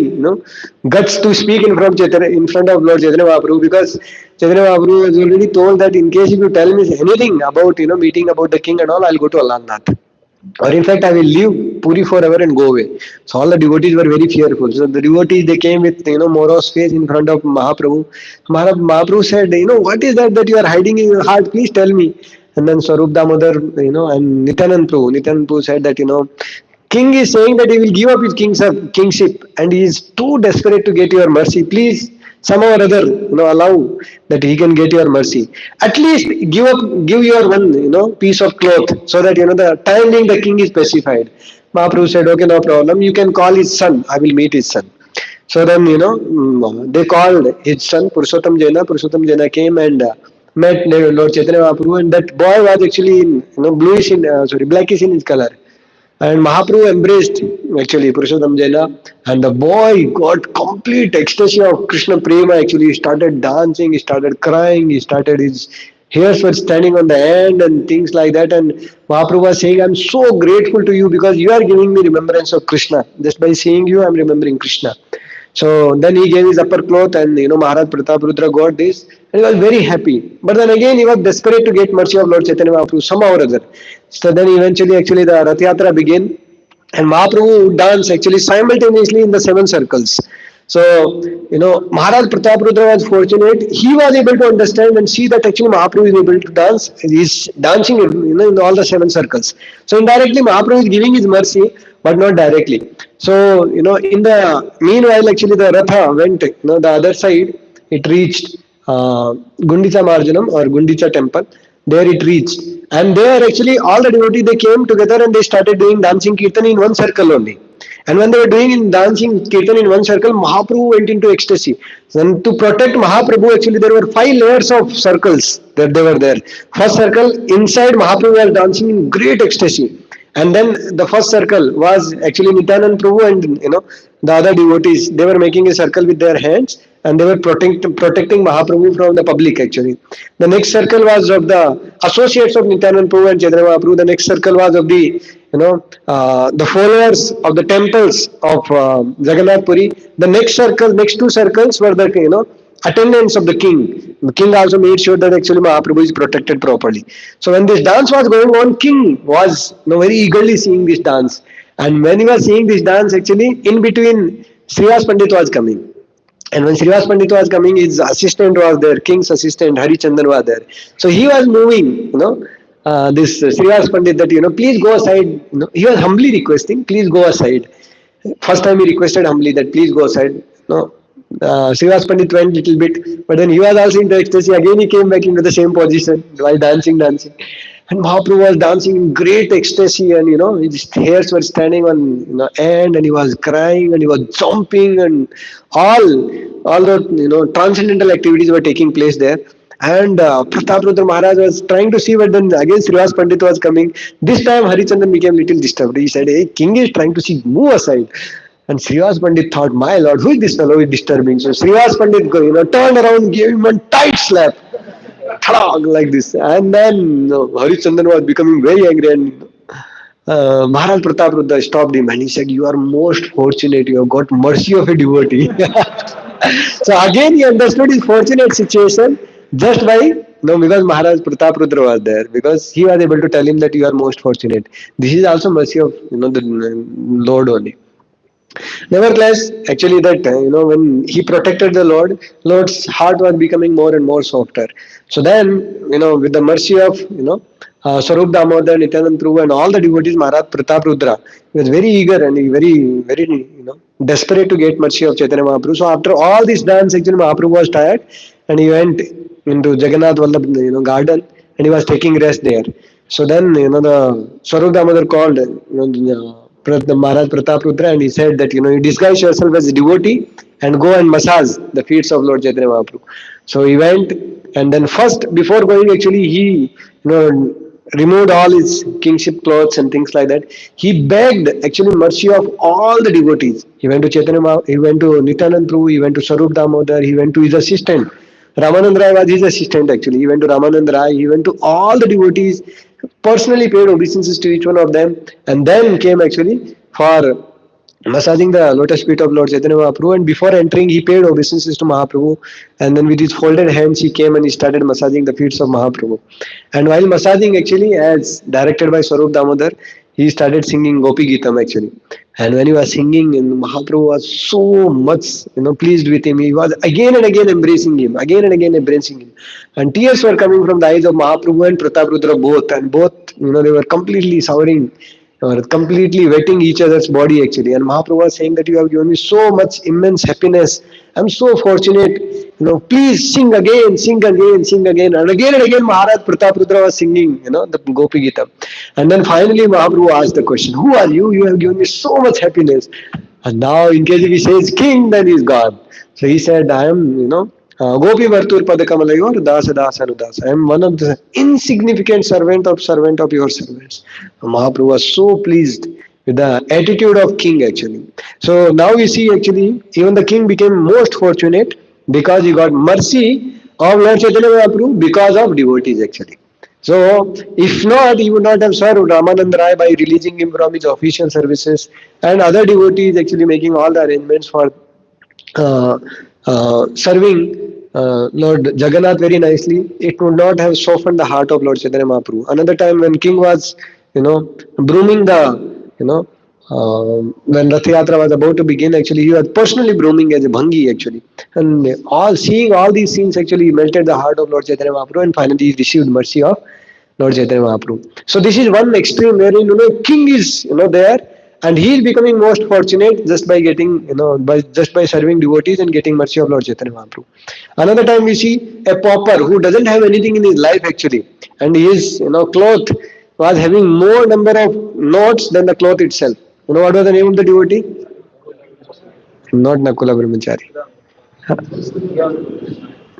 guts to speak in front of Lord Chaitanya Mahaprabhu, because Chaitanya Mahaprabhu has already told that in case if you tell me anything about, meeting about the king and all, I'll go to Alannath. Or in fact, I will leave Puri forever and go away. So all the devotees were very fearful. So the devotees they came with Moro's face in front of Mahaprabhu. Mahaprabhu said, what is that you are hiding in your heart? Please tell me. And then Swarup Damodar, and Nityanand Prabhu said that King is saying that he will give up his kingship, and he is too desperate to get your mercy. Please, somehow or other, allow that he can get your mercy. At least give your one, piece of cloth, so that the time being the king is pacified. Mahaprabhu said, okay, no problem. You can call his son. I will meet his son. So then, they called his son Purushottam Jaina. Purushottam Jaina came and met Lord Chaitanya Mahaprabhu, and that boy was actually in, blackish in his color. And Mahaprabhu embraced actually Purushottam Jaina, and the boy got complete ecstasy of Krishna Prema. Actually, he started dancing, he started crying, his hairs were standing on the hand and things like that. And Mahaprabhu was saying, "I'm so grateful to you because you are giving me remembrance of Krishna. Just by seeing you, I'm remembering Krishna." So then he gave his upper cloth, and Maharaj Pratap Rudra got this, and he was very happy. But then again, he was desperate to get mercy of Lord Chaitanya Mahaprabhu somehow or other. So then eventually, actually, the Rath Yatra began, and Mahaprabhu danced actually simultaneously in the seven circles. So, Maharaj Pratap Rudra was fortunate. He was able to understand and see that actually Mahaprabhu is able to dance. He is dancing, in all the seven circles. So indirectly, Mahaprabhu is giving his mercy, but not directly. So, in the meanwhile, actually the Ratha went, the other side. It reached Gundicha Marjanam or Gundicha temple. There it reached. And there actually all the devotees they came together and they started doing dancing kirtan in one circle only. And when they were doing in dancing kirtan in one circle, Mahaprabhu went into ecstasy. And to protect Mahaprabhu, actually there were 5 layers of circles that they were there. First circle, inside Mahaprabhu was dancing in great ecstasy. And then the first circle was actually Nityanand Prabhu and the other devotees. They were making a circle with their hands and they were protecting Mahaprabhu from the public actually. The next circle was of the associates of Nityanand Prabhu and Chaitanya Mahaprabhu. The next circle was of the followers of the temples of Jagannath Puri. The next 2 circles were the attendants of the king. The king also made sure that actually Mahaprabhu is protected properly. So when this dance was going on, king was very eagerly seeing this dance. And when he was seeing this dance, actually in between Srivas Pandit was coming. And when Srivas Pandit was coming, his assistant was there, king's assistant Hari Chandan was there. So he was moving, this Srivas Pandit that please go aside. He was humbly requesting, please go aside. First time he requested humbly that please go aside. No, Srivas Pandit went little bit, but then he was also into ecstasy. Again, he came back into the same position while dancing. And Mahaprabhu was dancing in great ecstasy, and his hairs were standing on end, and he was crying, and he was jumping, and all the transcendental activities were taking place there. And Pratap Rudra Maharaj was trying to see, but then again Srivas Pandit was coming. This time Harichandan became little disturbed. He said, "Hey, king is trying to see, move aside." And Srivas Pandit thought, "My lord, who is this fellow who is disturbing?" So Srivas Pandit turned around, gave him a tight slap, like this. And then Harichandan was becoming very angry, and Maharaj Pratap Rudra stopped him and he said, "You are most fortunate. You have got mercy of a devotee." So again, he understood his fortunate situation just by no, because Maharaj Pratap Rudra was there, because he was able to tell him that you are most fortunate. This is also mercy of the Lord only. Nevertheless, actually, that when he protected the Lord, Lord's heart was becoming more and more softer. So then, with the mercy of Swarup Damodar, Nityanand Prabhu, and all the devotees, Maharaj Pratap Rudra, he was very eager and he very desperate to get mercy of Chaitanya Mahaprabhu. So after all this dance, actually Mahaprabhu was tired, and he went into Jagannath Vallabh garden, and he was taking rest there. So then, the Swarup Damodar called, the Maharaj Pratap Rudra, and he said that, you disguise yourself as a devotee and go and massage the feet of Lord Chaitanya Mahaprabhu. So he went, and then first, before going, actually, he, removed all his kingship clothes and things like that. He begged, actually, mercy of all the devotees. He went to he went to Nityanand Prabhu, he went to Swarup Damodar, he went to his assistant. Ramanand Rai was his assistant actually. He went to Ramanand Rai, he went to all the devotees, personally paid obeisances to each one of them, and then came actually for massaging the lotus feet of Lord Chaitanya Mahaprabhu. And before entering, he paid obeisances to Mahaprabhu. And then with his folded hands, he came and he started massaging the feet of Mahaprabhu. And while massaging, actually, as directed by Swarup Damodar, he started singing Gopi Geetam actually. And when he was singing, and Mahaprabhu was so much pleased with him. He was again and again embracing him, again and again embracing him. And tears were coming from the eyes of Mahaprabhu and Pratap Rudra both. And both, they were completely souring or completely wetting each other's body actually. And Mahaprabhu was saying that you have given me so much immense happiness. I'm so fortunate. Please sing again, sing again, sing again. And again Maharaj Pratap Rudra was singing, the Gopi Gita. And then finally Mahaprabhu asked the question, who are you? You have given me so much happiness. And now in case if he says king, then he's God. So he said, I am, Gopi Vartur Padakamalayur Dasa Dasa Anudasa. I am one of the insignificant servant of your servants. Mahaprabhu was so pleased with the attitude of king actually. So now we see actually even the king became most fortunate because he got mercy of Lord Chaitanya Mahaprabhu because of devotees actually. So if not, he would not have served Ramanand Rai by releasing him from his official services, and other devotees actually making all the arrangements for serving Lord Jagannath very nicely. It would not have softened the heart of Lord Chaitanya Mahaprabhu. Another time when king was, brooming when Rath Yatra was about to begin, actually he was personally brooming as a bhangi actually, and seeing all these scenes actually melted the heart of Lord Chaitanya Mahaprabhu, and finally he received mercy of Lord Chaitanya Mahaprabhu. So this is one extreme wherein king is there, and he is becoming most fortunate just by getting by serving devotees and getting mercy of Lord Chaitanya Mahaprabhu. Another time we see a pauper who doesn't have anything in his life actually, and his cloth was having more number of knots than the cloth itself. What was the name of the devotee? Not Nakula Brahmachari.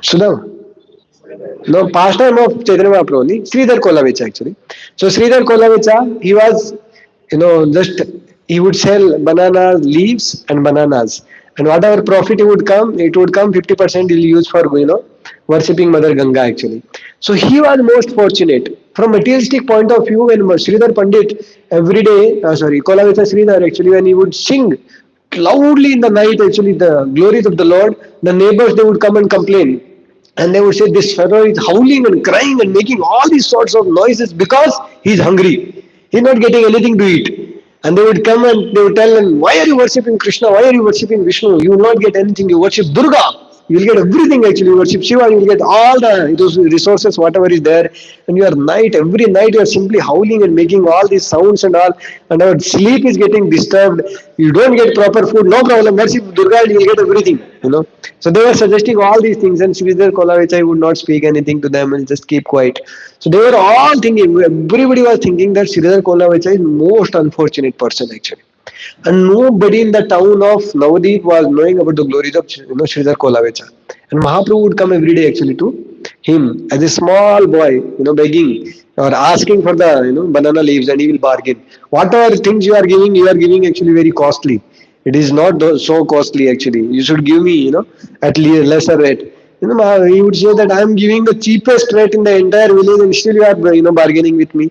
Sudham. No, pastime of Chaitanya Mahaprabhu only. Sridhar Kolavecha actually. So Sridhar Kolavecha, he was, just he would sell banana leaves and bananas, and whatever profit it would come 50% he'll use for worshipping Mother Ganga actually. So he was most fortunate from materialistic point of view when Sridhar Pandit every day, Kolavecha Sridhar actually when he would sing loudly in the night actually the glories of the Lord, the neighbors they would come and complain, and they would say this fellow is howling and crying and making all these sorts of noises because he's hungry. He's not getting anything to eat. And they would come and they would tell him, why are you worshipping Krishna? Why are you worshipping Vishnu? You will not get anything. You worship Durga. You will get everything actually. You worship Shiva. You will get all those resources, whatever is there. And every night you are simply howling and making all these sounds and all. And our sleep is getting disturbed. You don't get proper food. No problem. Worship Durga and you will get everything. So they were suggesting all these things, and Sridhar Kolavechai would not speak anything to them and just keep quiet. So they were all thinking, everybody was thinking that Sridhar Kolavechai is most unfortunate person actually. And nobody in the town of Navadip was knowing about the glories of Sridhar Kolavecha. And Mahaprabhu would come every day actually to him as a small boy, begging or asking for the banana leaves, and he will bargain. Whatever things you are giving actually very costly. It is not so costly actually. You should give me, at least lesser rate. He would say that I am giving the cheapest rate in the entire village, and still you are, bargaining with me.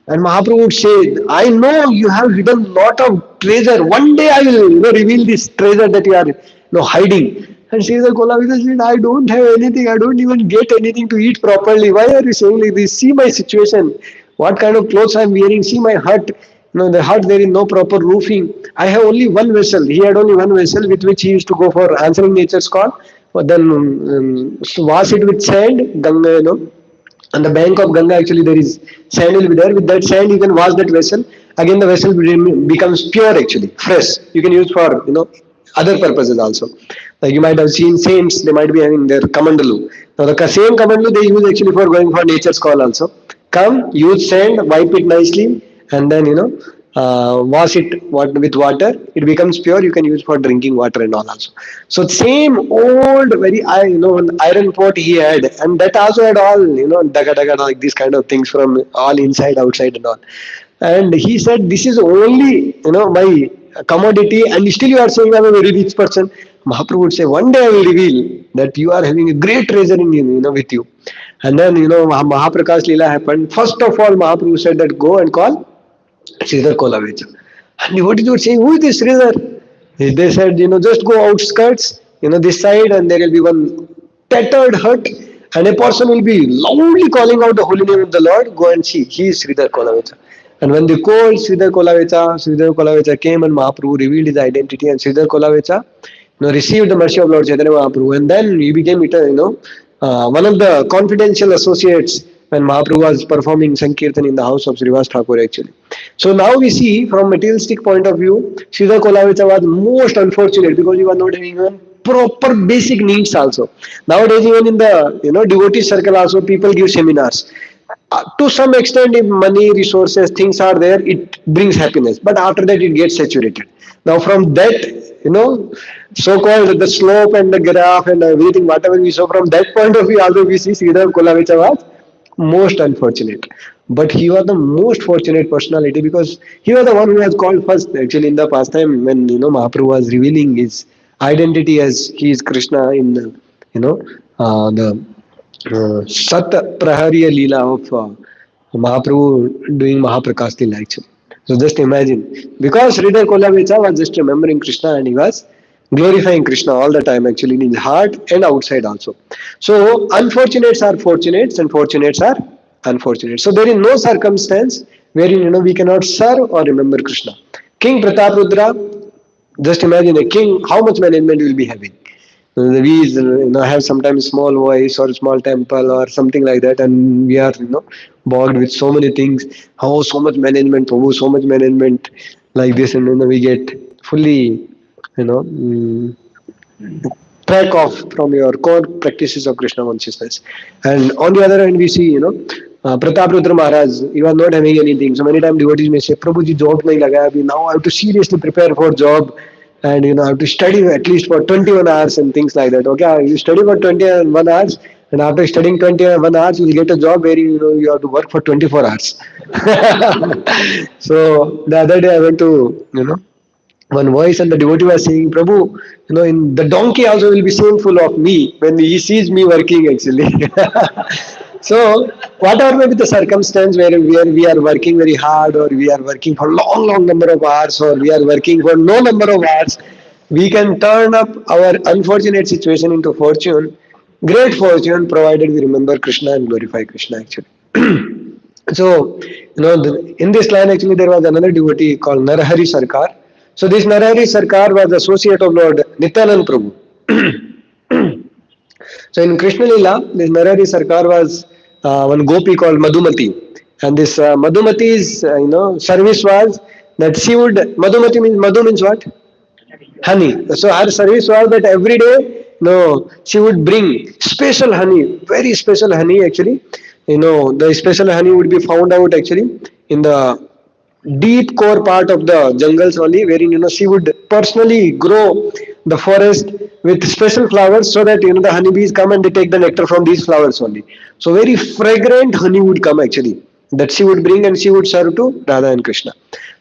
And Mahaprabhu would say, I know you have hidden lot of treasure. One day I will reveal this treasure that you are hiding. And Sridhar Kolavita said, I don't have anything, I don't even get anything to eat properly. Why are you saying like this? See my situation. What kind of clothes I'm wearing? See my hut. The hut, there is no proper roofing. I have only one vessel. He had only one vessel with which he used to go for answering nature's call. But then wash it with sand, Ganga, on the bank of Ganga, actually, there is sand will be there. With that sand, you can wash that vessel. Again, the vessel becomes pure, actually, fresh. You can use for other purposes also. Like you might have seen saints, they might be having their kamandalu. Now, the same kamandalu they use actually for going for nature's call also. Come, use sand, wipe it nicely, and then wash it with water. It becomes pure. You can use for drinking water and all also. So same old very iron pot he had, and that also had all daga daga like these kind of things from all inside, outside, and all. And he said, "This is only my commodity, and still you are saying I'm a very rich person." Mahaprabhu would say, "One day I will reveal that you are having a great treasure in with you." And then Mahaprakash Leela happened. First of all, Mahaprabhu said that go and call Sridhar Kolavecha. And devotees were saying, who is this Sridhar? They said, just go outskirts, this side, and there will be one tattered hut, and a person will be loudly calling out the holy name of the Lord. Go and see. He is Sridhar Kolavecha. And when they called Sridhar Kolavecha came and Mahaprabhu revealed his identity, and Sridhar Kolavecha received the mercy of Lord Chaitanya Mahaprabhu. And then he became, one of the confidential associates when Mahaprabhu was performing Sankirtan in the house of Srivas Thakur actually. So now we see from materialistic point of view, Sridhar Kolavecha was most unfortunate because he was not having even proper basic needs also. Nowadays even in the devotee circle also people give seminars. To some extent if money, resources, things are there, it brings happiness. But after that it gets saturated. Now from that, so-called the slope and the graph and everything, whatever we saw from that point of view, also we see Sridhar Kolavecha was most unfortunate. But he was the most fortunate personality because he was the one who was called first actually in the past time when Mahaprabhu was revealing his identity as he is Krishna in the Sat Prahariya Leela of Mahaprabhu doing Mahaprakash Leela actually. So just imagine, because Sridhar Kolavecha was just remembering Krishna and he was glorifying Krishna all the time actually in his heart and outside also. So unfortunates are fortunates and fortunates are unfortunate. So there is no circumstance wherein we cannot serve or remember Krishna. King Prataprudra, just imagine a king, how much management will be having. We have sometimes small voice or small temple or something like that, and we are bogged with so many things. How so much management, Prabhu, so much management like this, and we get fully you know mm, track off from your core practices of Krishna consciousness. And on the other hand, we see Pratap Rudra Maharaj, he was not having anything. So many times devotees may say, Prabhu ji job nahi laga abhi. Now I have to seriously prepare for job and I have to study at least for 21 hours and things like that. Okay, you study for 21 hours and after studying 21 hours, you will get a job where you have to work for 24 hours. So the other day I went to, one voice and the devotee was saying, Prabhu, in the donkey also will be shameful of me when he sees me working actually. So whatever may be the circumstance where we are working very hard or we are working for long number of hours or we are working for no number of hours, we can turn up our unfortunate situation into fortune, great fortune, provided we remember Krishna and glorify Krishna actually. So, in this line actually there was another devotee called Narahari Sarkar. So this Narahari Sarkar was associate of Lord Nityanand Prabhu. So in Krishna Lila, this Narahari Sarkar was one gopi called Madhumati. And this Madhumati's, service was that she would, Madhumati means, Madhu means what? Honey. So her service was that every day, she would bring special honey, very special honey actually. The special honey would be found out actually in the deep core part of the jungles only, wherein she would personally grow the forest with special flowers so that the honeybees come and they take the nectar from these flowers only. So very fragrant honey would come actually that she would bring and she would serve to Radha and Krishna.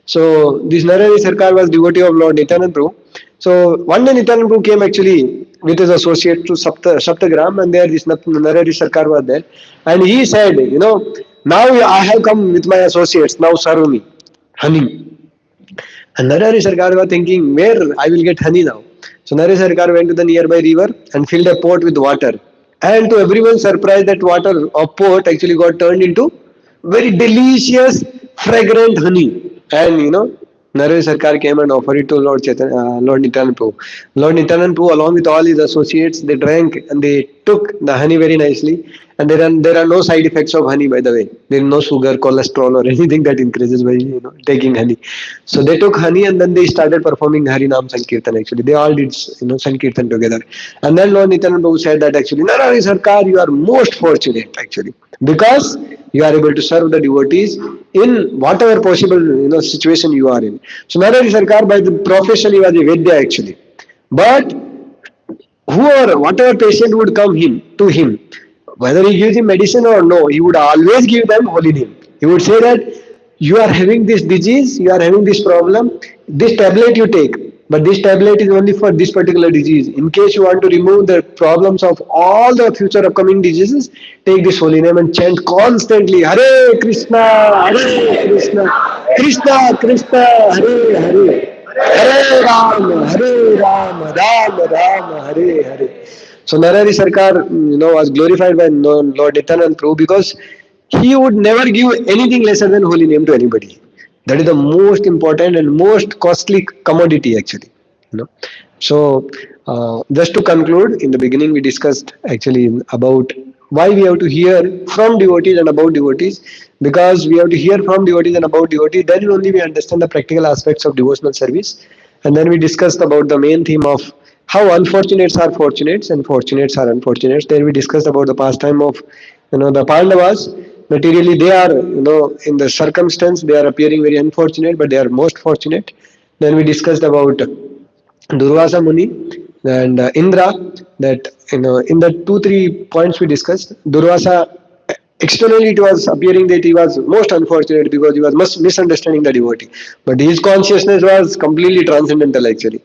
So this Narahari Sarkar was devotee of Lord Nityanand Prabhu. So one day Nityanand Prabhu came actually with his associate to Saptagram, and there this Narahari Sarkar was there, and he said, now I have come with my associates, now serve me honey. And Narahari Sarkar was thinking, where I will get honey now? So Nare Sarkar went to the nearby river and filled a pot with water. And to everyone's surprise, that water or pot actually got turned into very delicious, fragrant honey. And Narendra Sarkar came and offered it to Lord Nityanand Prabhu. Lord Nityanand Prabhu, along with all his associates, they drank and they took the honey very nicely. And there are no side effects of honey, by the way. There is no sugar, cholesterol, or anything that increases by taking honey. So they took honey and then they started performing Hari Nam Sankirtan. Actually, they all did Sankirtan together. And then Lord Nityanand Prabhu said that actually, Narari Sarkar, you are most fortunate actually, because you are able to serve the devotees in whatever possible situation you are in. So Narari Sarkar, by the profession, he was a Vedya actually, but whoever, whatever patient would come to him, whether he gives him medicine or no, he would always give them holy name. He would say that you are having this disease, you are having this problem, this tablet you take, but this tablet is only for this particular disease. In case you want to remove the problems of all the future upcoming diseases, take this holy name and chant constantly Hare Krishna, Hare Krishna, Krishna Krishna, Hare Hare. Hare Ram, Hare Ram, Ram Ram, Hare Hare. So Narari Sarkar, was glorified by Lord Nityanand Prabhu because he would never give anything lesser than holy name to anybody. That is the most important and most costly commodity actually. You know. So just to conclude, in the beginning we discussed actually about why we have to hear from devotees and about devotees, because we have to hear from devotees and about devotees, then only we understand the practical aspects of devotional service. And then we discussed about the main theme of how unfortunates are fortunates and fortunates are unfortunates. Then we discussed about the pastime of the Pandavas. Materially they are in the circumstance they are appearing very unfortunate, but they are most fortunate. Then we discussed about Durvasa Muni and Indra. That in the 2-3 points we discussed, Durvasa, externally it was appearing that he was most unfortunate because he was misunderstanding the devotee, but his consciousness was completely transcendental actually.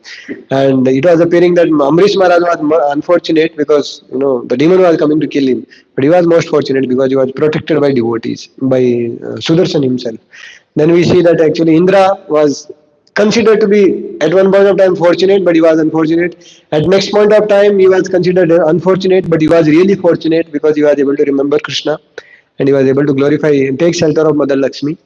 And it was appearing that Amrish Maharaj was unfortunate because the demon was coming to kill him, but he was most fortunate because he was protected by devotees, by Sudarshan himself. Then we see that actually Indra was considered to be at one point of time fortunate, but he was unfortunate. At next point of time, he was considered unfortunate, but he was really fortunate because he was able to remember Krishna and he was able to glorify and take shelter of Mother Lakshmi.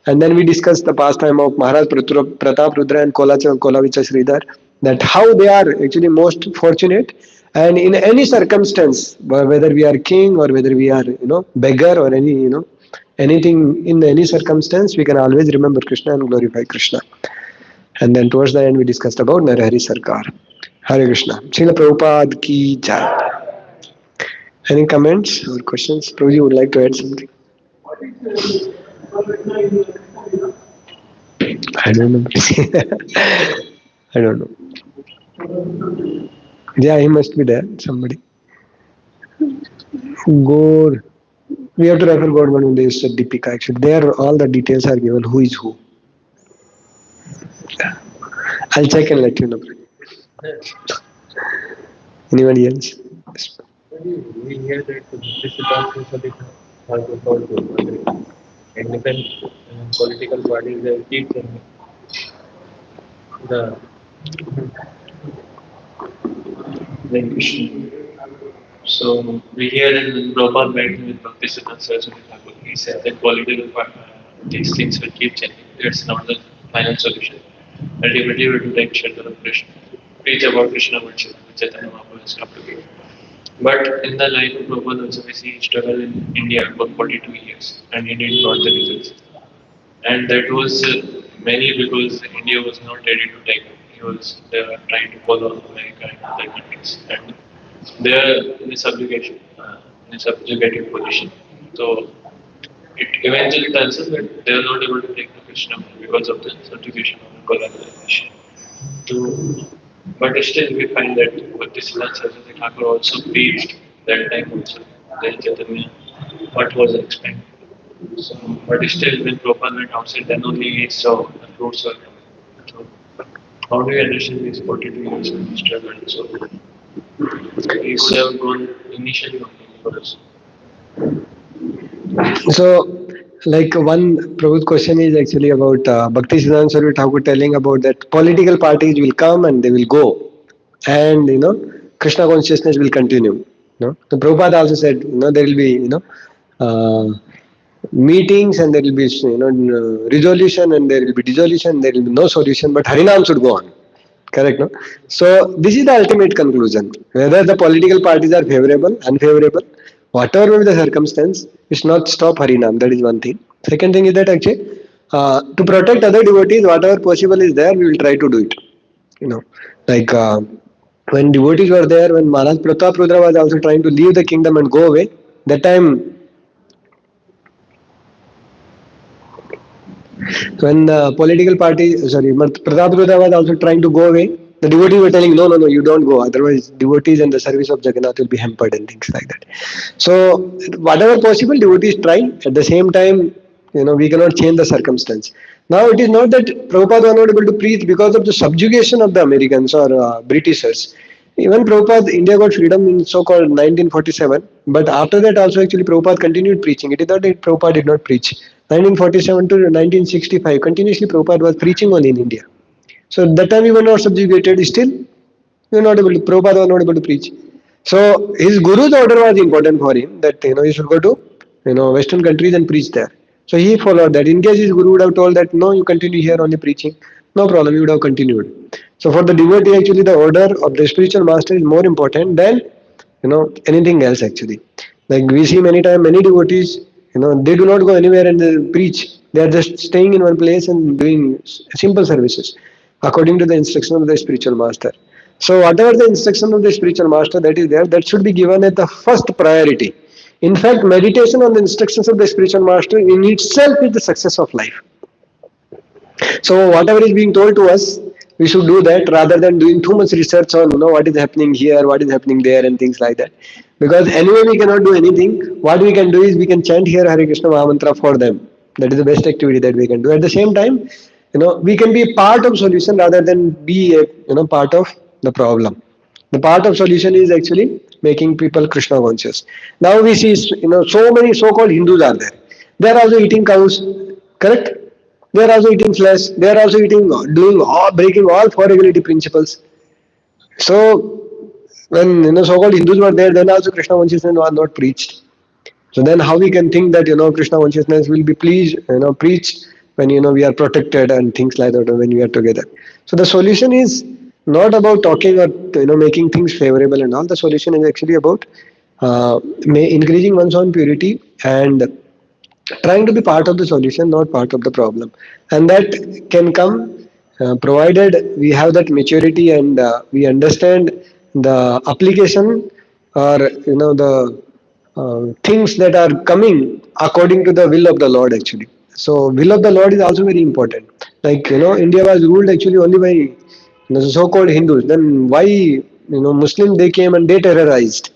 And then we discussed the pastime of Maharaj Pratap Rudra and Kolavicha Sridhar, that how they are actually most fortunate. And in any circumstance, whether we are king or whether we are beggar or anything, in any circumstance, we can always remember Krishna and glorify Krishna. And then towards the end, we discussed about Narahari Sarkar. Hare Krishna. Srila Prabhupada ki jai. Any comments or questions? Prabhuji would like to add something. I don't know. I don't know. Yeah, he must be there. Somebody. Gore. We have to refer God one day. Deepika actually. There, all the details are given. Who is who? I'll check and let you know. Anybody else? We hear that this is also has about independent political parties that keep the Krishna. So we hear that when Prabhupada met with Bhaktisiddhanta Saraswati Thakur, he said that these things will keep changing. It's not the final solution. Ultimately, we have to take shelter of Krishna, preach about Krishna worship, which Chaitanya Mahaprabhu has come to be. But in the life of Prabhupada also we see struggle in India for 42 years and he didn't got the results. And that was mainly because India was not ready to take it. He was trying to follow America and other countries. And they are in a subjugation, in a subjugated position. So it eventually tells us that they are not able to take the Krishna because of the subjugation of the colonization. But still we find that Bhaktisiddhanta Saraswati Thakur also preached that time also. Then Chaitanya, what was explained. So, but still when Prabhupada went outside, then only he saw the fruits were coming. So, how do you understand these 42 years of struggle? So, he could have gone initially only for us. So, like one Prabhu's question is actually about Bhakti Siddhanta Saraswati Thakur telling about that political parties will come and they will go. and Krishna consciousness will continue. The Prabhupada also said, there will be uh, meetings, and there will be resolution, and there will be dissolution, there will be no solution, but Harinam should go on. Correct, no? So this is the ultimate conclusion. Whether the political parties are favorable, unfavorable, whatever may be the circumstance, it should not stop Harinam. That is one thing. Second thing is that actually, to protect other devotees, whatever possible is there, we will try to do it. You know, like when devotees were there, when Maharaj Pratap Rudra was also trying to leave the kingdom and go away, that time when the political party, sorry, Pratap Rudra was also trying to go away, the devotees were telling, no, no, no, you don't go. Otherwise, devotees and the service of Jagannath will be hampered and things like that. So, whatever possible, devotees try. At the same time, we cannot change the circumstance. Now, it is not that Prabhupada was not able to preach because of the subjugation of the Americans or Britishers. Even Prabhupada, India got freedom in so-called 1947, but after that also actually Prabhupada continued preaching. It is not that Prabhupada did not preach. 1947 to 1965, continuously Prabhupada was preaching on in India. So that time we were not subjugated. Still, we were not able to, Prabhupada was not able to preach. So his guru's order was important for him that he should go to Western countries and preach there. So he followed that. In case his guru would have told that no, you continue here only preaching, no problem, he would have continued. So for the devotee, actually, the order of the spiritual master is more important than anything else. Actually, like we see many times, many devotees, they do not go anywhere and they preach. They are just staying in one place and doing simple services according to the instruction of the spiritual master. So whatever the instruction of the spiritual master that is there, that should be given at the first priority. In fact, meditation on the instructions of the spiritual master in itself is the success of life. So whatever is being told to us, we should do that rather than doing too much research on what is happening here, what is happening there, and things like that. Because anyway we cannot do anything. What we can do is we can chant here Hare Krishna Mahamantra for them. That is the best activity that we can do. At the same time, we can be part of solution rather than be a part of the problem. The part of solution is actually making people Krishna conscious. Now we see so many so-called Hindus are there. They are also eating cows, correct? They are also eating flesh. They are also eating, doing all, breaking all four regulatory principles. So when so-called Hindus were there, then also Krishna consciousness was not preached. So then how we can think that Krishna consciousness will be pleased, preached when we are protected and things like that when we are together. So the solution is not about talking or making things favorable and all. The solution is actually about increasing one's own purity and trying to be part of the solution, not part of the problem. And that can come provided we have that maturity and we understand the application or the things that are coming according to the will of the Lord actually. So will of the Lord is also very important. Like India was ruled actually only by so-called Hindus. Then why Muslims they came and they terrorized?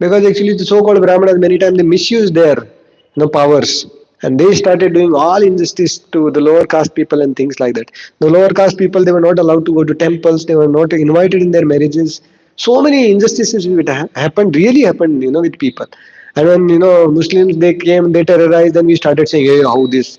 Because actually the so-called Brahmanas many times they misuse their powers and they started doing all injustice to the lower caste people and things like that. The lower caste people they were not allowed to go to temples, they were not invited in their marriages. So many injustices happened, really happened, with people. And when Muslims they came, they terrorized, then we started saying, hey, how this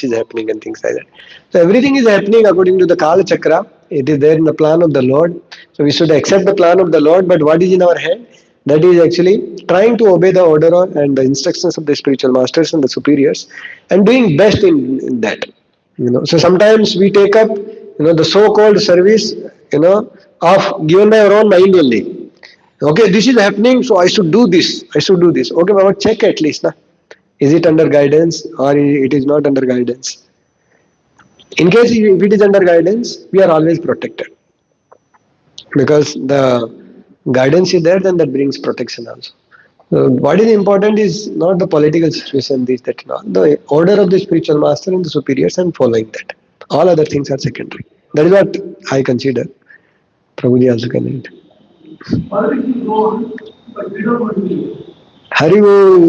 is happening and things like that. So everything is happening according to the Kala Chakra. It is there in the plan of the Lord. So we should accept the plan of the Lord, but what is in our hand? That is actually trying to obey the order and the instructions of the spiritual masters and the superiors, and doing best in that. So sometimes we take up the so-called service of given by our own mind only. Okay, this is happening, so I should do this. I should do this. Okay, but check at least, na? Is it under guidance or it is not under guidance? In case if it is under guidance, we are always protected because the guidance is there. Then that brings protection also. What is important is not the political situation, this, that, and all. The order of the spiritual master and the superiors and following that. All other things are secondary. That is what I consider. Prabhuji also considered. Hari Bol.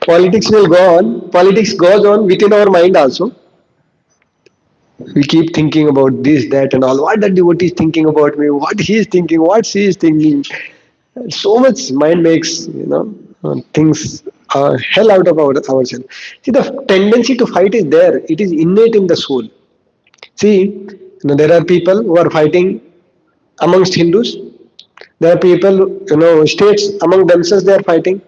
Politics will go on. Politics goes on within our mind also. We keep thinking about this, that, and all. What the devotee is thinking about me, what he is thinking, what she is thinking. So much mind makes things hell out of ourselves. See, the tendency to fight is there. It is innate in the soul. See, There are people who are fighting amongst Hindus. There are people, states among themselves they are fighting.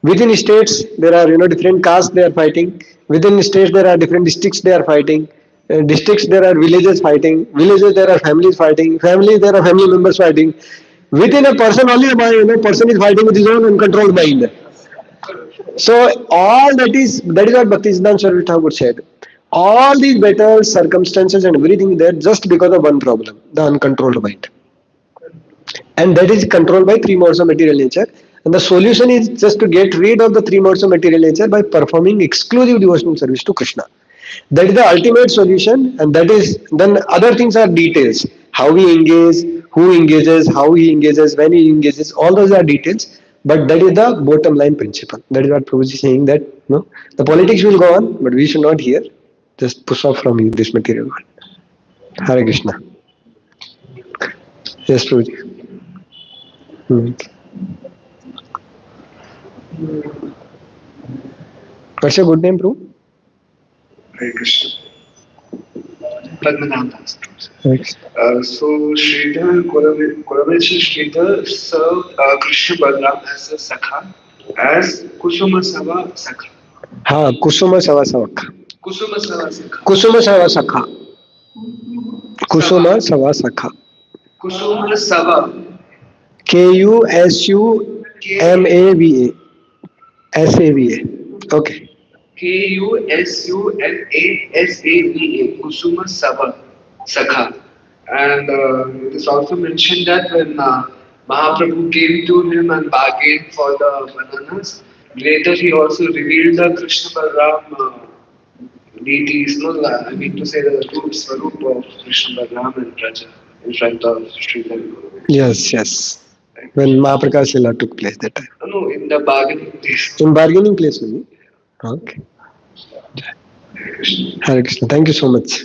Within states there are different castes they are fighting. Within states there are different districts they are fighting. Districts there are villages fighting. Villages there are families fighting. Families there are family members fighting. Within a person only a person is fighting with his own uncontrolled mind. So all that is what Bhaktisiddhanta Saraswati Thakur said. All these battles, circumstances, and everything there just because of one problem: the uncontrolled mind, and that is controlled by three modes of material nature. And the solution is just to get rid of the three modes of material nature by performing exclusive devotional service to Krishna. That is the ultimate solution, and that is then other things are details. How we engage, who engages, how he engages, when he engages, all those are details. But that is the bottom line principle. That is what Prabhu is saying that the politics will go on, but we should not hear. Just push off from this material world. Hare Krishna. Yes, Prabhuji. Hmm. What's your good name, Prabhu? Hare Krishna. Padmanabh Das. Thanks. So Sridhar, Kolavich Sridhar served Krishna Balram as a Sakha, as Kusuma Sava Sakha. हाँ कुसुम सवा सखा Kusuma Sava Sakha. कुसुम सवा सखा कुसुम सवा सखा Kusuma Sava. KUSUMAVA okay KUSUMASAVA. Kusuma Sava Sakha. And it is also mentioned that when Mahaprabhu came to him and bargained for the bananas, later he also revealed the Krishna Balram deities, no, I mean to say the root swarup of Krishna Balram and Raja in front of Sri Devi. yes when Mahaprakash Lila took place that time No, in the bargaining place. in bargaining place only okay Hare Krishna thank you so much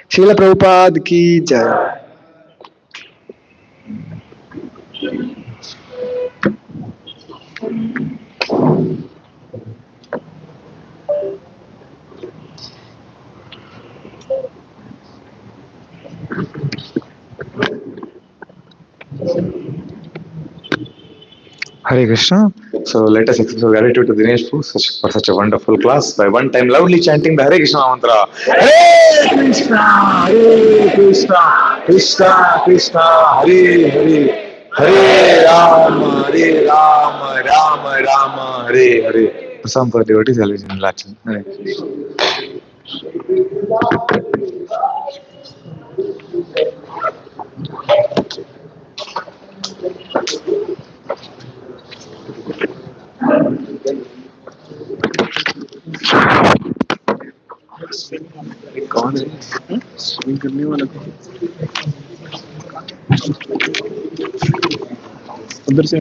Srila Prabhupada ki jai Hare Krishna. So let us express our gratitude to Dinesh for such a wonderful class by one time loudly chanting the Hare Krishna mantra. Hare Krishna, Hare Krishna, Krishna Krishna, Hare Hare, Hare Rama, Hare Rama, Rama Rama, Hare Hare. Some for devotees always in Latin. Hare Krishna. कौन है swimming करने वाला उधर से